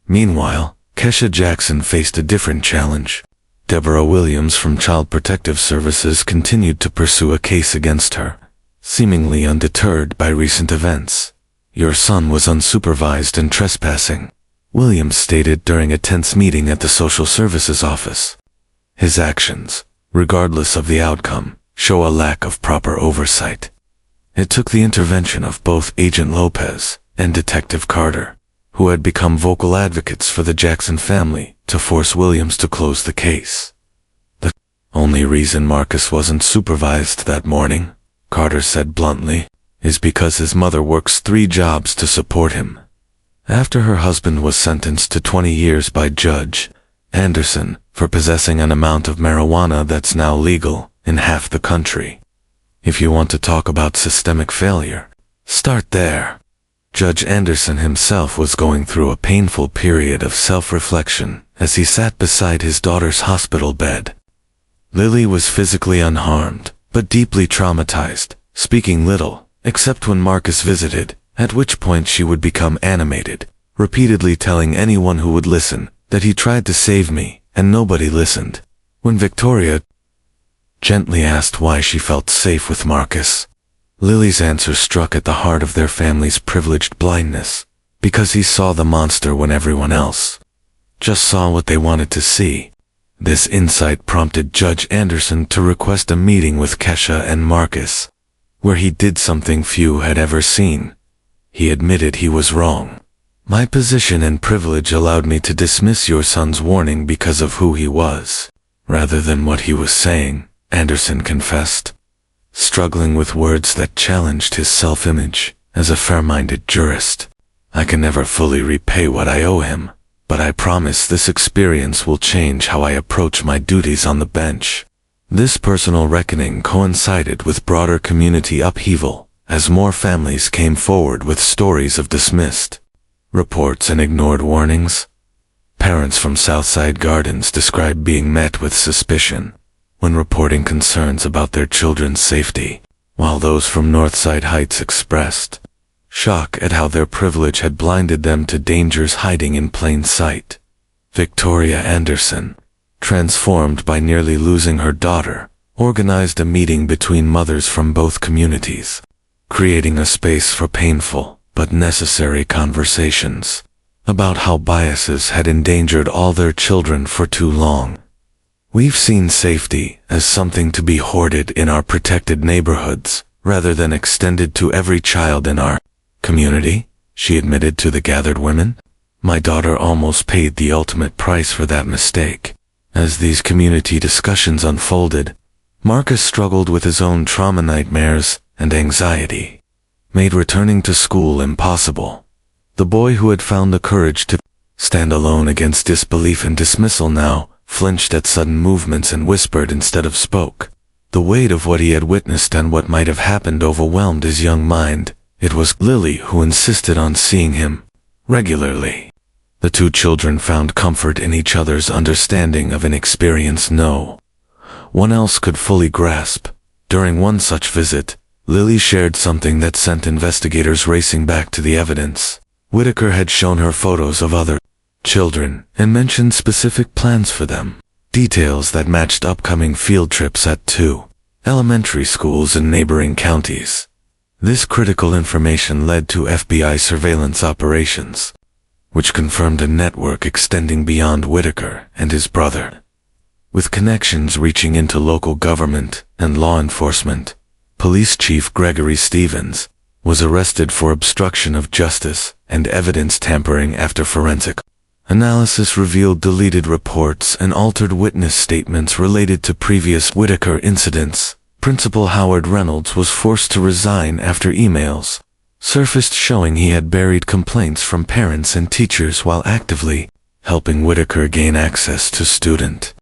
Meanwhile, Kesha Jackson faced a different challenge. Deborah Williams from Child Protective Services continued to pursue a case against her, seemingly undeterred by recent events. "Your son was unsupervised and trespassing," Williams stated during a tense meeting at the social services office. "His actions, regardless of the outcome, show a lack of proper oversight." It took the intervention of both Agent Lopez and Detective Carter, who had become vocal advocates for the Jackson family, to force Williams to close the case. "The only reason Marcus wasn't supervised that morning," Carter said bluntly, "is because his mother works 3 jobs to support him." After her husband was sentenced to 20 years by Judge Anderson for possessing an amount of marijuana that's now legal in half the country. If you want to talk about systemic failure, start there. Judge Anderson himself was going through a painful period of self-reflection as he sat beside his daughter's hospital bed. Lily was physically unharmed, but deeply traumatized, speaking little, except when Marcus visited, at which point she would become animated, repeatedly telling anyone who would listen that he tried to save me, and nobody listened. When Victoria gently asked why she felt safe with Marcus, Lily's answer struck at the heart of their family's privileged blindness, because he saw the monster when everyone else just saw what they wanted to see. This insight prompted Judge Anderson to request a meeting with Kesha and Marcus, where he did something few had ever seen. He admitted he was wrong. "My position and privilege allowed me to dismiss your son's warning because of who he was, rather than what he was saying," Anderson confessed, struggling with words that challenged his self-image as a fair-minded jurist. "I can never fully repay what I owe him, but I promise this experience will change how I approach my duties on the bench." This personal reckoning coincided with broader community upheaval as more families came forward with stories of dismissed reports and ignored warnings. Parents from Southside Gardens described being met with suspicion when reporting concerns about their children's safety, while those from Northside Heights expressed shock at how their privilege had blinded them to dangers hiding in plain sight. Victoria Anderson, transformed by nearly losing her daughter, organized a meeting between mothers from both communities, creating a space for painful but necessary conversations about how biases had endangered all their children for too long. "We've seen safety as something to be hoarded in our protected neighborhoods, rather than extended to every child in our community," she admitted to the gathered women. "My daughter almost paid the ultimate price for that mistake." As these community discussions unfolded, Marcus struggled with his own trauma nightmares and anxiety, made returning to school impossible. The boy who had found the courage to stand alone against disbelief and dismissal now flinched at sudden movements and whispered instead of spoke. The weight of what he had witnessed and what might have happened overwhelmed his young mind. It was Lily who insisted on seeing him regularly. The two children found comfort in each other's understanding of an experience no one else could fully grasp. During one such visit, Lily shared something that sent investigators racing back to the evidence. Whitaker had shown her photos of other children and mentioned specific plans for them, details that matched upcoming field trips at 2 elementary schools in neighboring counties. This critical information led to FBI surveillance operations, which confirmed a network extending beyond Whitaker and his brother. with connections reaching into local government and law enforcement. Police Chief Gregory Stevens was arrested for obstruction of justice and evidence tampering after forensic analysis revealed deleted reports and altered witness statements related to previous Whitaker incidents. Principal Howard Reynolds was forced to resign after emails surfaced showing he had buried complaints from parents and teachers while actively helping Whitaker gain access to student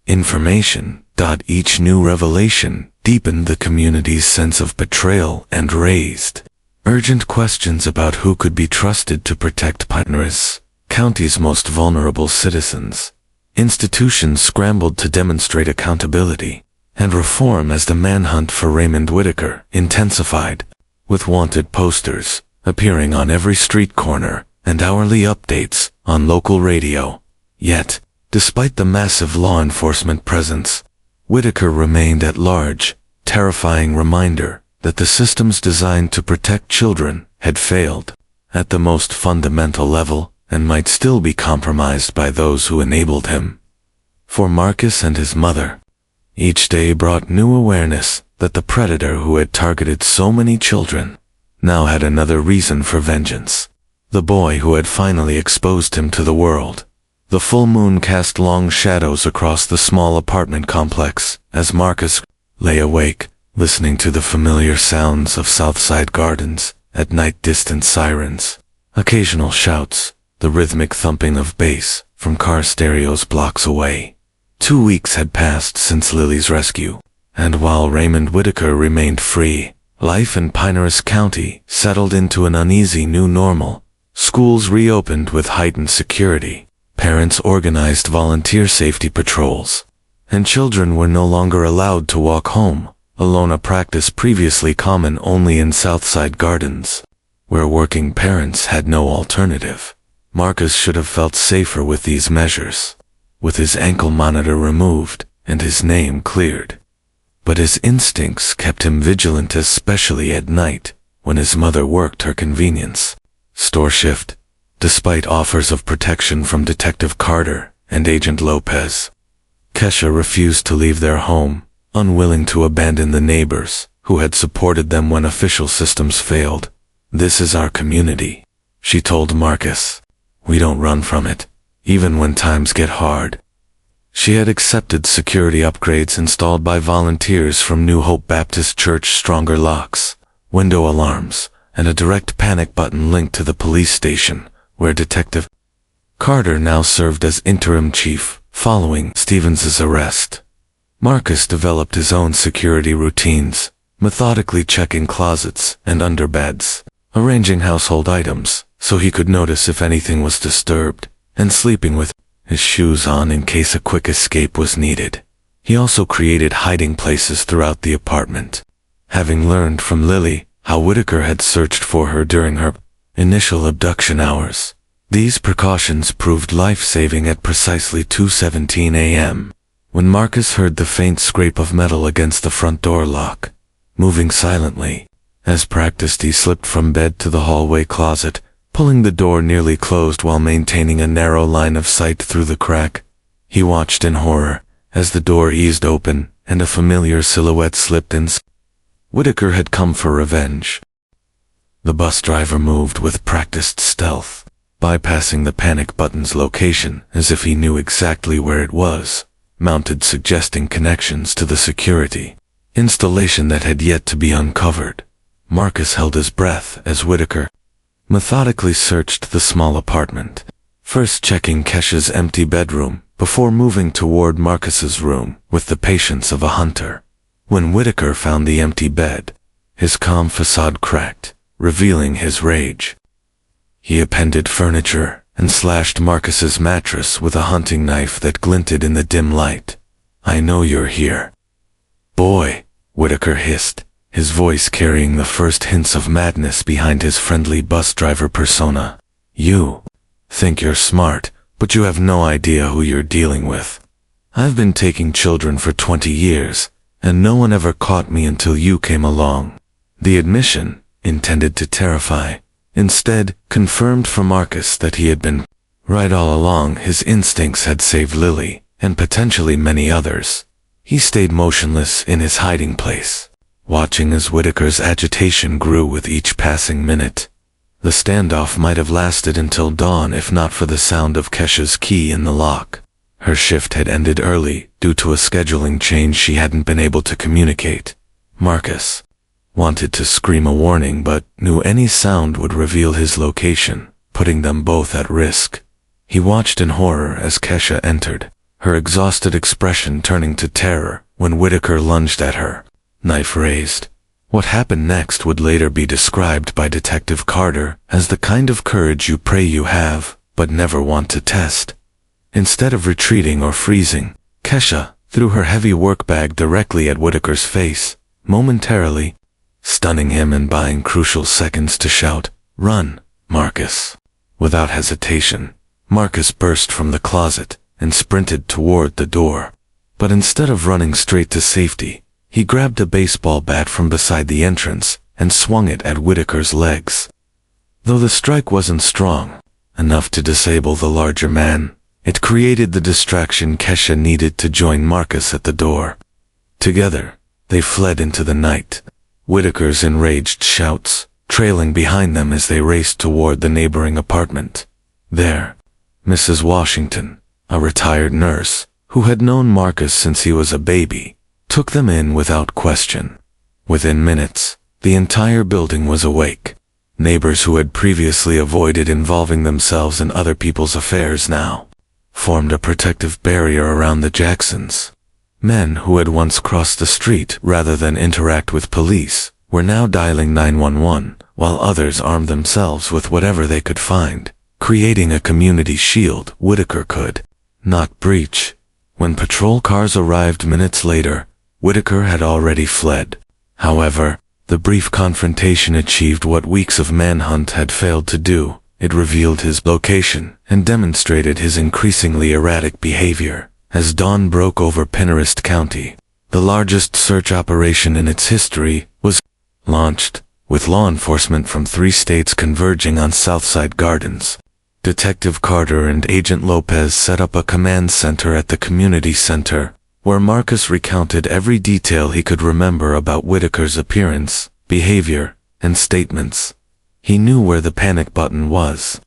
information. Each new revelation deepened the community's sense of betrayal and raised urgent questions about who could be trusted to protect Pinellas County's most vulnerable citizens. Institutions scrambled to demonstrate accountability and reform as the manhunt for Raymond Whitaker intensified, with wanted posters appearing on every street corner and hourly updates on local radio. Yet, despite the massive law enforcement presence, Whitaker remained at large, terrifying reminder that the systems designed to protect children had failed at the most fundamental level and might still be compromised by those who enabled him. For Marcus and his mother, each day brought new awareness that the predator who had targeted so many children now had another reason for vengeance. The boy who had finally exposed him to the world. The full moon cast long shadows across the small apartment complex as Marcus lay awake, listening to the familiar sounds of Southside Gardens, at night distant sirens, occasional shouts, the rhythmic thumping of bass from car stereos blocks away. 2 weeks had passed since Lily's rescue, and while Raymond Whitaker remained free, life in Pinellas County settled into an uneasy new normal. Schools reopened with heightened security, parents organized volunteer safety patrols, and children were no longer allowed to walk home alone, a practice previously common only in Southside Gardens, where working parents had no alternative. Marcus should have felt safer with these measures, with his ankle monitor removed and his name cleared. But his instincts kept him vigilant, especially at night, when his mother worked her convenience store shift. Despite offers of protection from Detective Carter and Agent Lopez, Kesha refused to leave their home, unwilling to abandon the neighbors who had supported them when official systems failed. "This is our community," she told Marcus. "We don't run from it, even when times get hard." She had accepted security upgrades installed by volunteers from New Hope Baptist Church, stronger locks, window alarms, and a direct panic button linked to the police station, where Detective Carter now served as interim chief following Stevens's arrest. Marcus developed his own security routines, methodically checking closets and under beds, arranging household items so he could notice if anything was disturbed, and sleeping with his shoes on in case a quick escape was needed. He also created hiding places throughout the apartment, having learned from Lily how Whitaker had searched for her during her initial abduction hours. These precautions proved life-saving at precisely 2:17 a.m. when Marcus heard the faint scrape of metal against the front door lock. Moving silently, as practiced, he slipped from bed to the hallway closet, pulling the door nearly closed while maintaining a narrow line of sight through the crack. He watched in horror as the door eased open and a familiar silhouette slipped in. Whitaker had come for revenge. The bus driver moved with practiced stealth, bypassing the panic button's location as if he knew exactly where it was, mounted, suggesting connections to the security installation that had yet to be uncovered. Marcus held his breath as Whitaker methodically searched the small apartment, first checking Kesha's empty bedroom before moving toward Marcus's room with the patience of a hunter. When Whitaker found the empty bed, his calm facade cracked, revealing his rage. He appended furniture and slashed Marcus's mattress with a hunting knife that glinted in the dim light. "I know you're here, boy," Whitaker hissed, his voice carrying the first hints of madness behind his friendly bus driver persona. "You think you're smart, but you have no idea who you're dealing with. I've been taking children for 20 years, and no one ever caught me until you came along." The admission, intended to terrify, instead confirmed for Marcus that he had been right all along. His instincts had saved Lily, and potentially many others. He stayed motionless in his hiding place, watching as Whitaker's agitation grew with each passing minute. The standoff might have lasted until dawn if not for the sound of Kesha's key in the lock. Her shift had ended early due to a scheduling change she hadn't been able to communicate. Marcus wanted to scream a warning but knew any sound would reveal his location, putting them both at risk. He watched in horror as Kesha entered, her exhausted expression turning to terror when Whitaker lunged at her, knife raised. What happened next would later be described by Detective Carter as the kind of courage you pray you have, but never want to test. Instead of retreating or freezing, Kesha threw her heavy work bag directly at Whitaker's face, momentarily stunning him and buying crucial seconds to shout, "Run, Marcus." Without hesitation, Marcus burst from the closet and sprinted toward the door. But instead of running straight to safety, he grabbed a baseball bat from beside the entrance and swung it at Whitaker's legs. Though the strike wasn't strong enough to disable the larger man, it created the distraction Kesha needed to join Marcus at the door. Together, they fled into the night, Whitaker's enraged shouts trailing behind them as they raced toward the neighboring apartment. There, Mrs. Washington, a retired nurse, who had known Marcus since he was a baby, took them in without question. Within minutes, the entire building was awake. Neighbors who had previously avoided involving themselves in other people's affairs now formed a protective barrier around the Jacksons. Men who had once crossed the street rather than interact with police were now dialing 911, while others armed themselves with whatever they could find, creating a community shield Whitaker could not breach. When patrol cars arrived minutes later, Whitaker had already fled. However, the brief confrontation achieved what weeks of manhunt had failed to do. It revealed his location and demonstrated his increasingly erratic behavior. As dawn broke over Pinterest County, the largest search operation in its history was launched, with law enforcement from 3 states converging on Southside Gardens. Detective Carter and Agent Lopez set up a command center at the community center, where Marcus recounted every detail he could remember about Whitaker's appearance, behavior, and statements. He knew where the panic button was.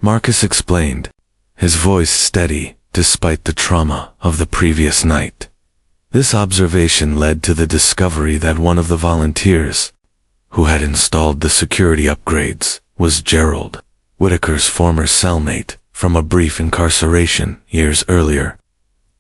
Marcus explained, his voice steady despite the trauma of the previous night. This observation led to the discovery that one of the volunteers who had installed the security upgrades was Gerald, Whitaker's former cellmate from a brief incarceration years earlier.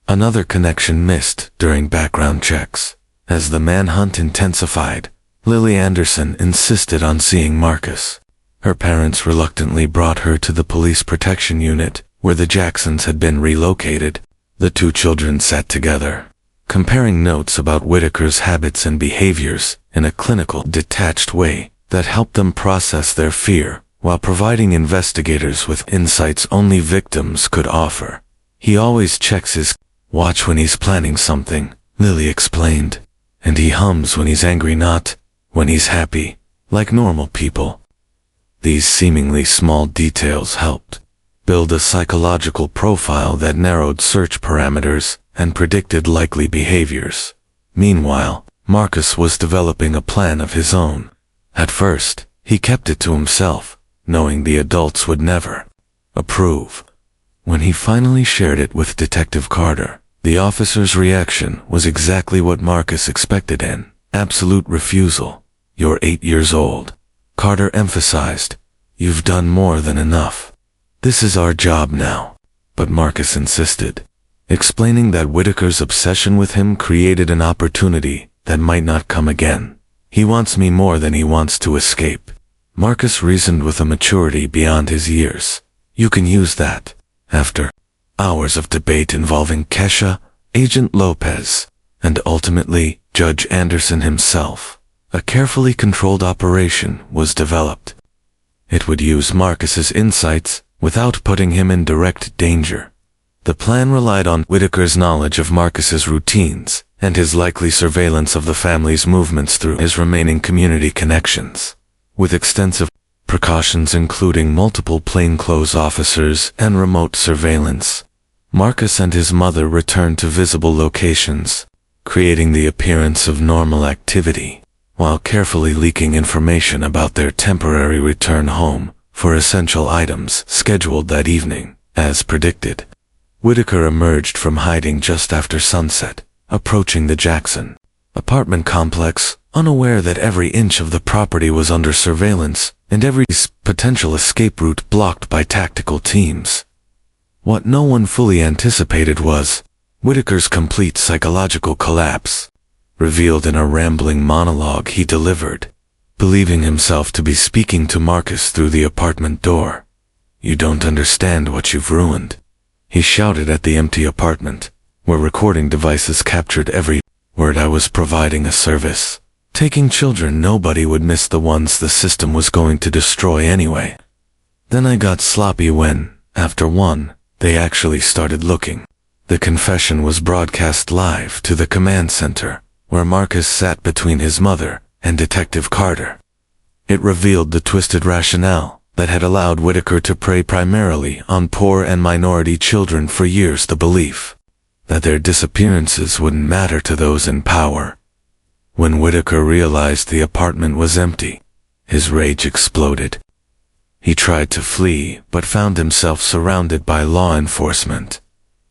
Another connection missed during background checks. As the manhunt intensified, Lily Anderson insisted on seeing Marcus. Her parents reluctantly brought her to the police protection unit, where the Jacksons had been relocated. The 2 children sat together, comparing notes about Whitaker's habits and behaviors in a clinical, detached way that helped them process their fear while providing investigators with insights only victims could offer. "He always checks his watch when he's planning something," Lily explained, "and he hums when he's angry, not when he's happy, like normal people." These seemingly small details helped build a psychological profile that narrowed search parameters and predicted likely behaviors. Meanwhile, Marcus was developing a plan of his own. At first, he kept it to himself, knowing the adults would never approve. When he finally shared it with Detective Carter, the officer's reaction was exactly what Marcus expected: an absolute refusal. "You're 8 years old," Carter emphasized. "You've done more than enough. This is our job now." But Marcus insisted, explaining that Whitaker's obsession with him created an opportunity that might not come again. "He wants me more than he wants to escape." Marcus reasoned with a maturity beyond his years. "You can use that." After hours of debate involving Kesha, Agent Lopez, and ultimately Judge Anderson himself, a carefully controlled operation was developed. It would use Marcus's insights without putting him in direct danger. The plan relied on Whitaker's knowledge of Marcus's routines and his likely surveillance of the family's movements through his remaining community connections. With extensive precautions including multiple plainclothes officers and remote surveillance, Marcus and his mother returned to visible locations, creating the appearance of normal activity, while carefully leaking information about their temporary return home for essential items scheduled that evening. As predicted, Whitaker emerged from hiding just after sunset, approaching the Jackson apartment complex, unaware that every inch of the property was under surveillance and every potential escape route blocked by tactical teams. What no one fully anticipated was Whitaker's complete psychological collapse, revealed in a rambling monologue he delivered, believing himself to be speaking to Marcus through the apartment door. "You don't understand what you've ruined," he shouted at the empty apartment, where recording devices captured every word. "I was providing a service. Taking children, nobody would miss the ones the system was going to destroy anyway. Then I got sloppy when, after one, they actually started looking." The confession was broadcast live to the command center, where Marcus sat between his mother and Detective Carter. It revealed the twisted rationale that had allowed Whitaker to prey primarily on poor and minority children for years, the belief that their disappearances wouldn't matter to those in power. When Whitaker realized the apartment was empty, his rage exploded. He tried to flee, but found himself surrounded by law enforcement.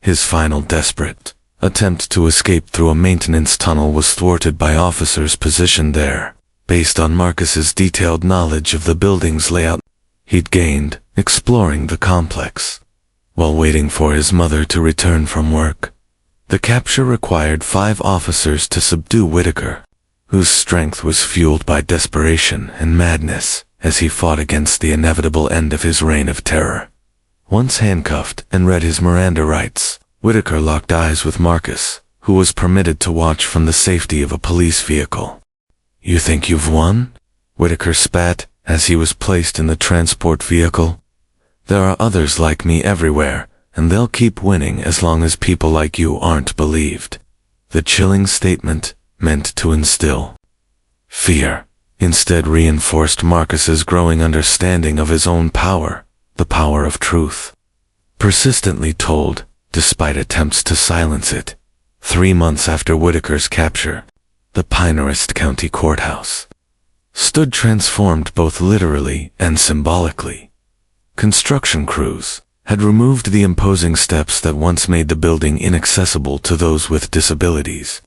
His final desperate attempt to escape through a maintenance tunnel was thwarted by officers positioned there, based on Marcus's detailed knowledge of the building's layout he'd gained exploring the complex. While waiting for his mother to return from work, the capture required 5 officers to subdue Whitaker, whose strength was fueled by desperation and madness as he fought against the inevitable end of his reign of terror. Once handcuffed and read his Miranda rights, Whitaker locked eyes with Marcus, who was permitted to watch from the safety of a police vehicle. "You think you've won?" Whitaker spat as he was placed in the transport vehicle. "There are others like me everywhere, and they'll keep winning as long as people like you aren't believed." The chilling statement, meant to instill fear, instead reinforced Marcus's growing understanding of his own power, the power of truth. Persistently told, despite attempts to silence it. 3 months after Whitaker's capture, the Pinehurst County Courthouse stood transformed both literally and symbolically. Construction crews had removed the imposing steps that once made the building inaccessible to those with disabilities,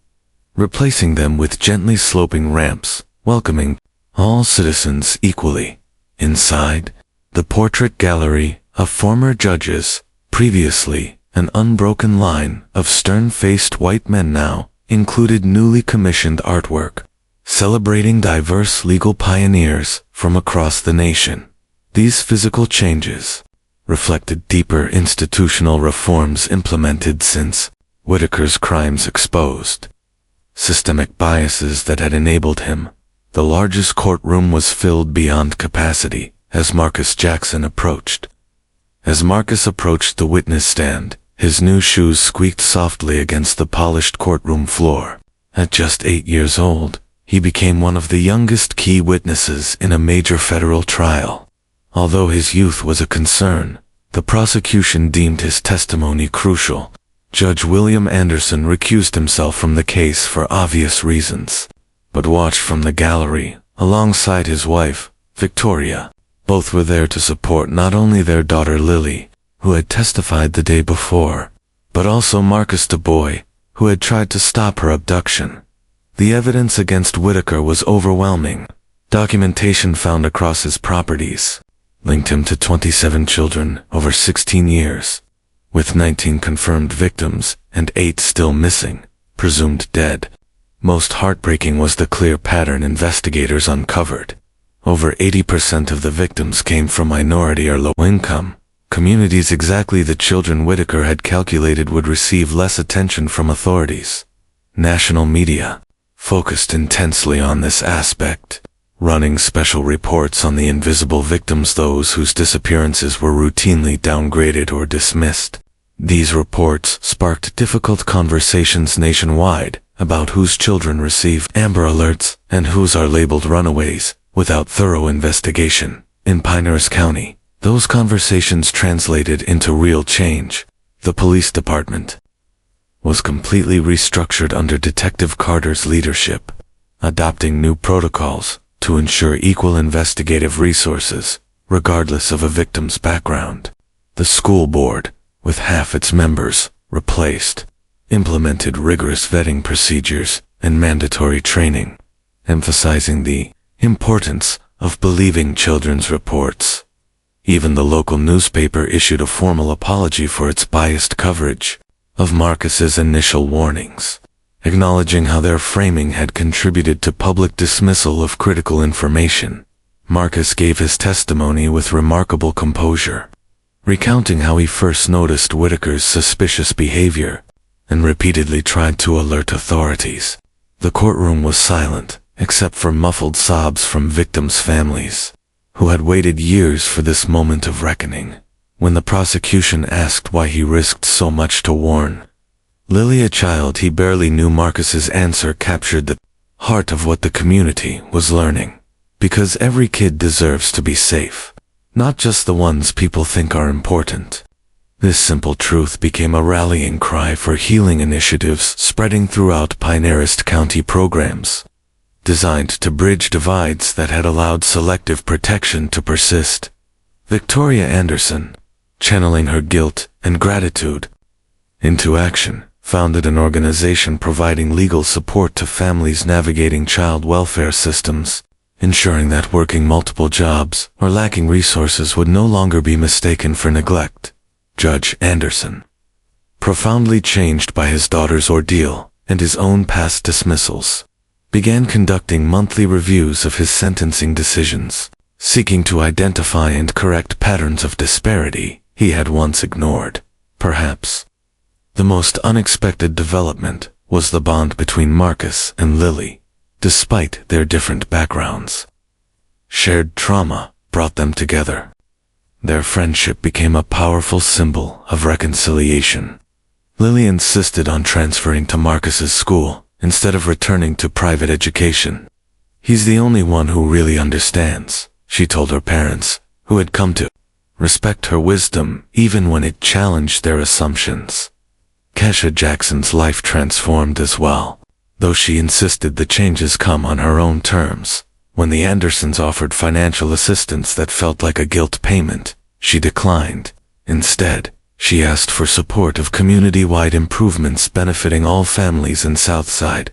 replacing them with gently sloping ramps, welcoming all citizens equally. Inside, the portrait gallery of former judges, previously an unbroken line of stern-faced white men, now included newly commissioned artwork, celebrating diverse legal pioneers from across the nation. These physical changes reflected deeper institutional reforms implemented since Whitaker's crimes exposed systemic biases that had enabled him. The largest courtroom was filled beyond capacity as Marcus Jackson approached. As Marcus approached the witness stand, his new shoes squeaked softly against the polished courtroom floor. At just 8 years old, he became one of the youngest key witnesses in a major federal trial. Although his youth was a concern, the prosecution deemed his testimony crucial. Judge William Anderson recused himself from the case for obvious reasons, but watched from the gallery, alongside his wife, Victoria. Both were there to support not only their daughter Lily, who had testified the day before, but also Marcus DuBois, who had tried to stop her abduction. The evidence against Whitaker was overwhelming. Documentation found across his properties linked him to 27 children over 16 years, with 19 confirmed victims and 8 still missing, presumed dead. Most heartbreaking was the clear pattern investigators uncovered. Over 80% of the victims came from minority or low-income communities, exactly the children Whitaker had calculated would receive less attention from authorities. National media focused intensely on this aspect, running special reports on the invisible victims, those whose disappearances were routinely downgraded or dismissed. These reports sparked difficult conversations nationwide about whose children received Amber Alerts and whose are labeled runaways without thorough investigation. In Pinehurst County, those conversations translated into real change. The police department was completely restructured under Detective Carter's leadership, adopting new protocols to ensure equal investigative resources, regardless of a victim's background. The school board, with half its members replaced, implemented rigorous vetting procedures and mandatory training, emphasizing the importance of believing children's reports. Even the local newspaper issued a formal apology for its biased coverage of Marcus's initial warnings, acknowledging how their framing had contributed to public dismissal of critical information. Marcus gave his testimony with remarkable composure, recounting how he first noticed Whitaker's suspicious behavior and repeatedly tried to alert authorities. The courtroom was silent, except for muffled sobs from victims' families, who had waited years for this moment of reckoning. When the prosecution asked why he risked so much to warn Lily, a child he barely knew, Marcus's answer captured the heart of what the community was learning. Because every kid deserves to be safe, not just the ones people think are important. This simple truth became a rallying cry for healing initiatives spreading throughout Pinehurst County programs, designed to bridge divides that had allowed selective protection to persist. Victoria Anderson, channeling her guilt and gratitude into action, founded an organization providing legal support to families navigating child welfare systems, ensuring that working multiple jobs or lacking resources would no longer be mistaken for neglect. Judge Anderson, profoundly changed by his daughter's ordeal and his own past dismissals, began conducting monthly reviews of his sentencing decisions, seeking to identify and correct patterns of disparity he had once ignored. Perhaps the most unexpected development was the bond between Marcus and Lily. Despite their different backgrounds, shared trauma brought them together. Their friendship became a powerful symbol of reconciliation. Lily insisted on transferring to Marcus's school instead of returning to private education. "He's the only one who really understands," she told her parents, who had come to respect her wisdom even when it challenged their assumptions. Kesha Jackson's life transformed as well, though she insisted the changes come on her own terms. When the Andersons offered financial assistance that felt like a guilt payment, she declined. Instead, she asked for support of community-wide improvements benefiting all families in Southside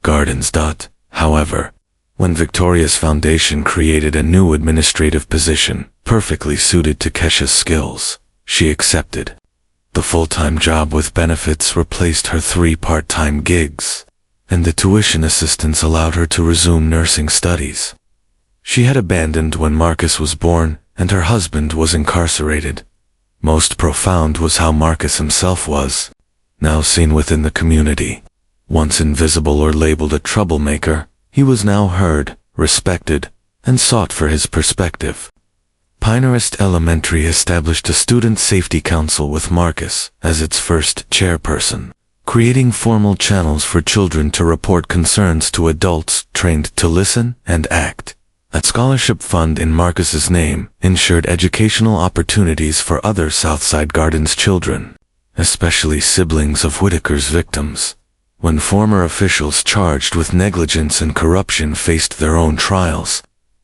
Gardens. However, when Victoria's foundation created a new administrative position perfectly suited to Kesha's skills, she accepted. The full-time job with benefits replaced her 3 part-time gigs, and the tuition assistance allowed her to resume nursing studies. She had abandoned when Marcus was born and her husband was incarcerated. Most profound was how Marcus himself was now seen within the community. Once invisible or labeled a troublemaker, he was now heard, respected, and sought for his perspective. Pinehurst Elementary established a student safety council with Marcus as its first chairperson, creating formal channels for children to report concerns to adults trained to listen and act. A scholarship fund in Marcus's name ensured educational opportunities for other Southside Gardens children, especially siblings of Whitaker's victims. When former officials charged with negligence and corruption faced their own trials,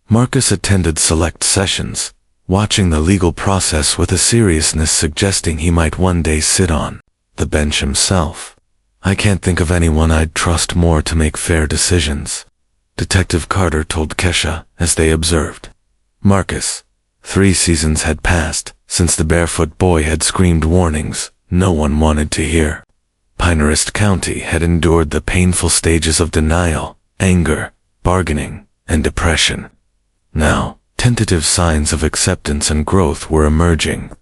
Marcus attended select sessions, watching the legal process with a seriousness suggesting he might one day sit on the bench himself. "I can't think of anyone I'd trust more to make fair decisions," Detective Carter told Kesha as they observed Marcus. 3 seasons had passed since the barefoot boy had screamed warnings no one wanted to hear. Pinehurst County had endured the painful stages of denial, anger, bargaining, and depression. Now, tentative signs of acceptance and growth were emerging,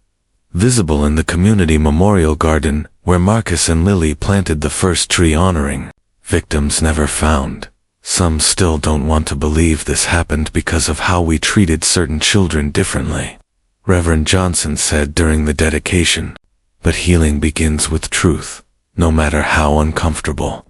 visible in the community memorial garden where Marcus and Lily planted the first tree honoring victims never found. Some still don't want to believe this happened because of how we treated certain children differently, Reverend Johnson said during the dedication. But healing begins with truth, no matter how uncomfortable.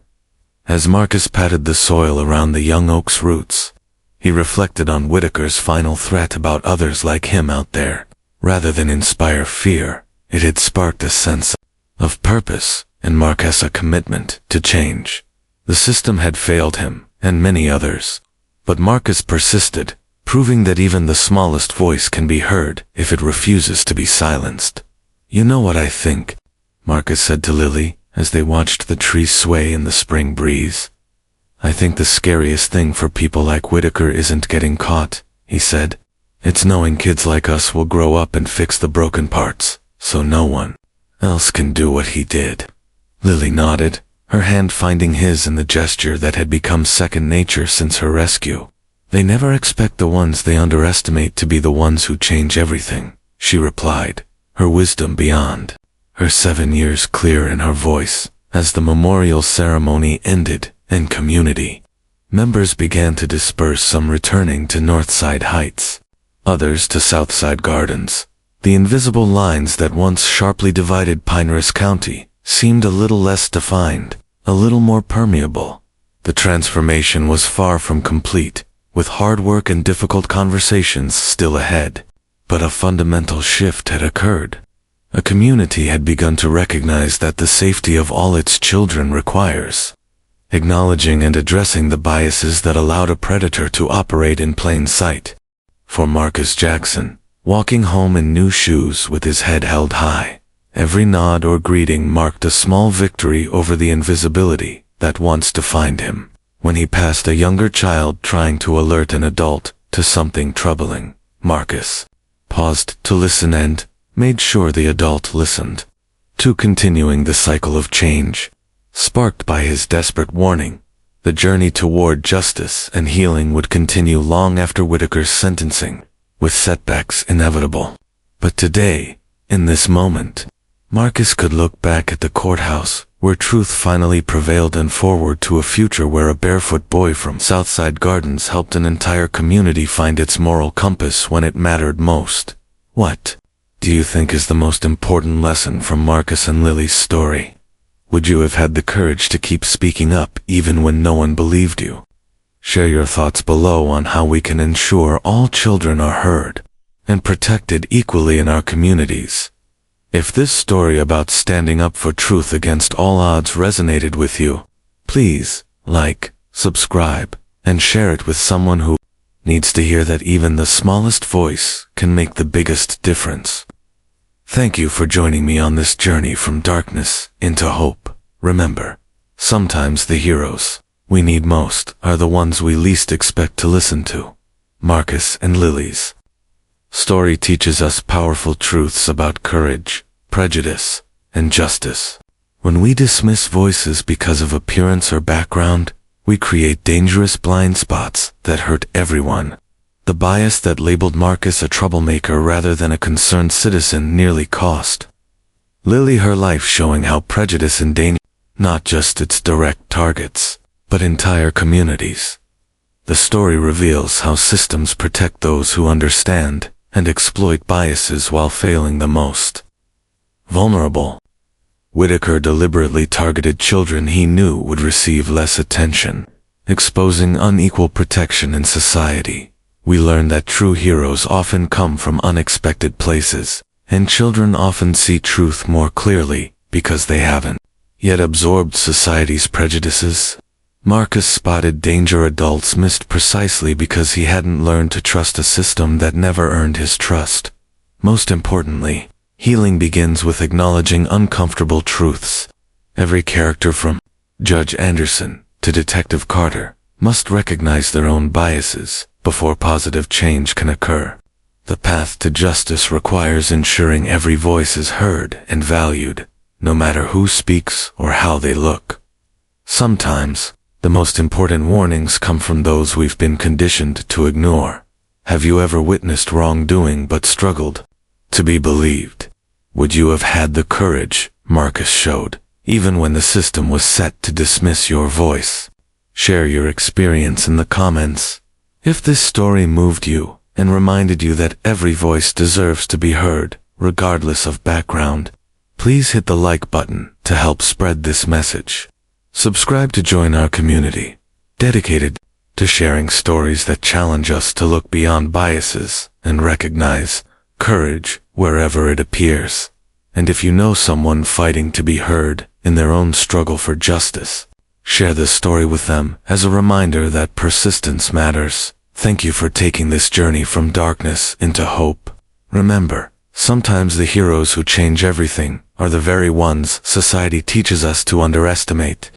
As Marcus patted the soil around the young oak's roots, he reflected on Whitaker's final threat about others like him out there. Rather than inspire fear, it had sparked a sense of purpose, and Marcus a commitment to change. The system had failed him, and many others. But Marcus persisted, proving that even the smallest voice can be heard if it refuses to be silenced. "You know what I think," Marcus said to Lily, as they watched the trees sway in the spring breeze. "I think the scariest thing for people like Whitaker isn't getting caught," he said. "It's knowing kids like us will grow up and fix the broken parts, so no one else can do what he did." Lily nodded, her hand finding his in the gesture that had become second nature since her rescue. "They never expect the ones they underestimate to be the ones who change everything," she replied, her wisdom beyond. Her 7 years clear in her voice, as the memorial ceremony ended, and community members began to disperse, some returning to Northside Heights, others to Southside Gardens. The invisible lines that once sharply divided Pinehurst County seemed a little less defined, a little more permeable. The transformation was far from complete, with hard work and difficult conversations still ahead. But a fundamental shift had occurred. A community had begun to recognize that the safety of all its children requires acknowledging and addressing the biases that allowed a predator to operate in plain sight. For Marcus Jackson, walking home in new shoes with his head held high, every nod or greeting marked a small victory over the invisibility that once defined him. When he passed a younger child trying to alert an adult to something troubling, Marcus paused to listen and made sure the adult listened, to continuing the cycle of change. Sparked by his desperate warning, the journey toward justice and healing would continue long after Whitaker's sentencing, with setbacks inevitable. But today, in this moment, Marcus could look back at the courthouse, where truth finally prevailed, and forward to a future where a barefoot boy from Southside Gardens helped an entire community find its moral compass when it mattered most. What do you think is the most important lesson from Marcus and Lily's story? Would you have had the courage to keep speaking up even when no one believed you? Share your thoughts below on how we can ensure all children are heard and protected equally in our communities. If this story about standing up for truth against all odds resonated with you, please like, subscribe, and share it with someone who needs to hear that even the smallest voice can make the biggest difference. Thank you for joining me on this journey from darkness into hope. Remember, sometimes the heroes we need most are the ones we least expect to listen to. Marcus and Lily's story teaches us powerful truths about courage, prejudice, and justice. When we dismiss voices because of appearance or background, we create dangerous blind spots that hurt everyone. The bias that labeled Marcus a troublemaker rather than a concerned citizen nearly cost Lily her life, showing how prejudice endangers not just its direct targets, but entire communities. The story reveals how systems protect those who understand and exploit biases while failing the most vulnerable. Whitaker deliberately targeted children he knew would receive less attention, exposing unequal protection in society. We learn that true heroes often come from unexpected places, and children often see truth more clearly because they haven't yet absorbed society's prejudices. Marcus spotted danger adults missed precisely because he hadn't learned to trust a system that never earned his trust. Most importantly, healing begins with acknowledging uncomfortable truths. Every character from Judge Anderson to Detective Carter must recognize their own biases before positive change can occur. The path to justice requires ensuring every voice is heard and valued, no matter who speaks or how they look. Sometimes, the most important warnings come from those we've been conditioned to ignore. Have you ever witnessed wrongdoing but struggled to be believed? Would you have had the courage Marcus showed, even when the system was set to dismiss your voice? Share your experience in the comments. If this story moved you and reminded you that every voice deserves to be heard, regardless of background, please hit the like button to help spread this message. Subscribe to join our community, dedicated to sharing stories that challenge us to look beyond biases and recognize courage wherever it appears. And if you know someone fighting to be heard in their own struggle for justice, share this story with them as a reminder that persistence matters. Thank you for taking this journey from darkness into hope. Remember, sometimes the heroes who change everything are the very ones society teaches us to underestimate.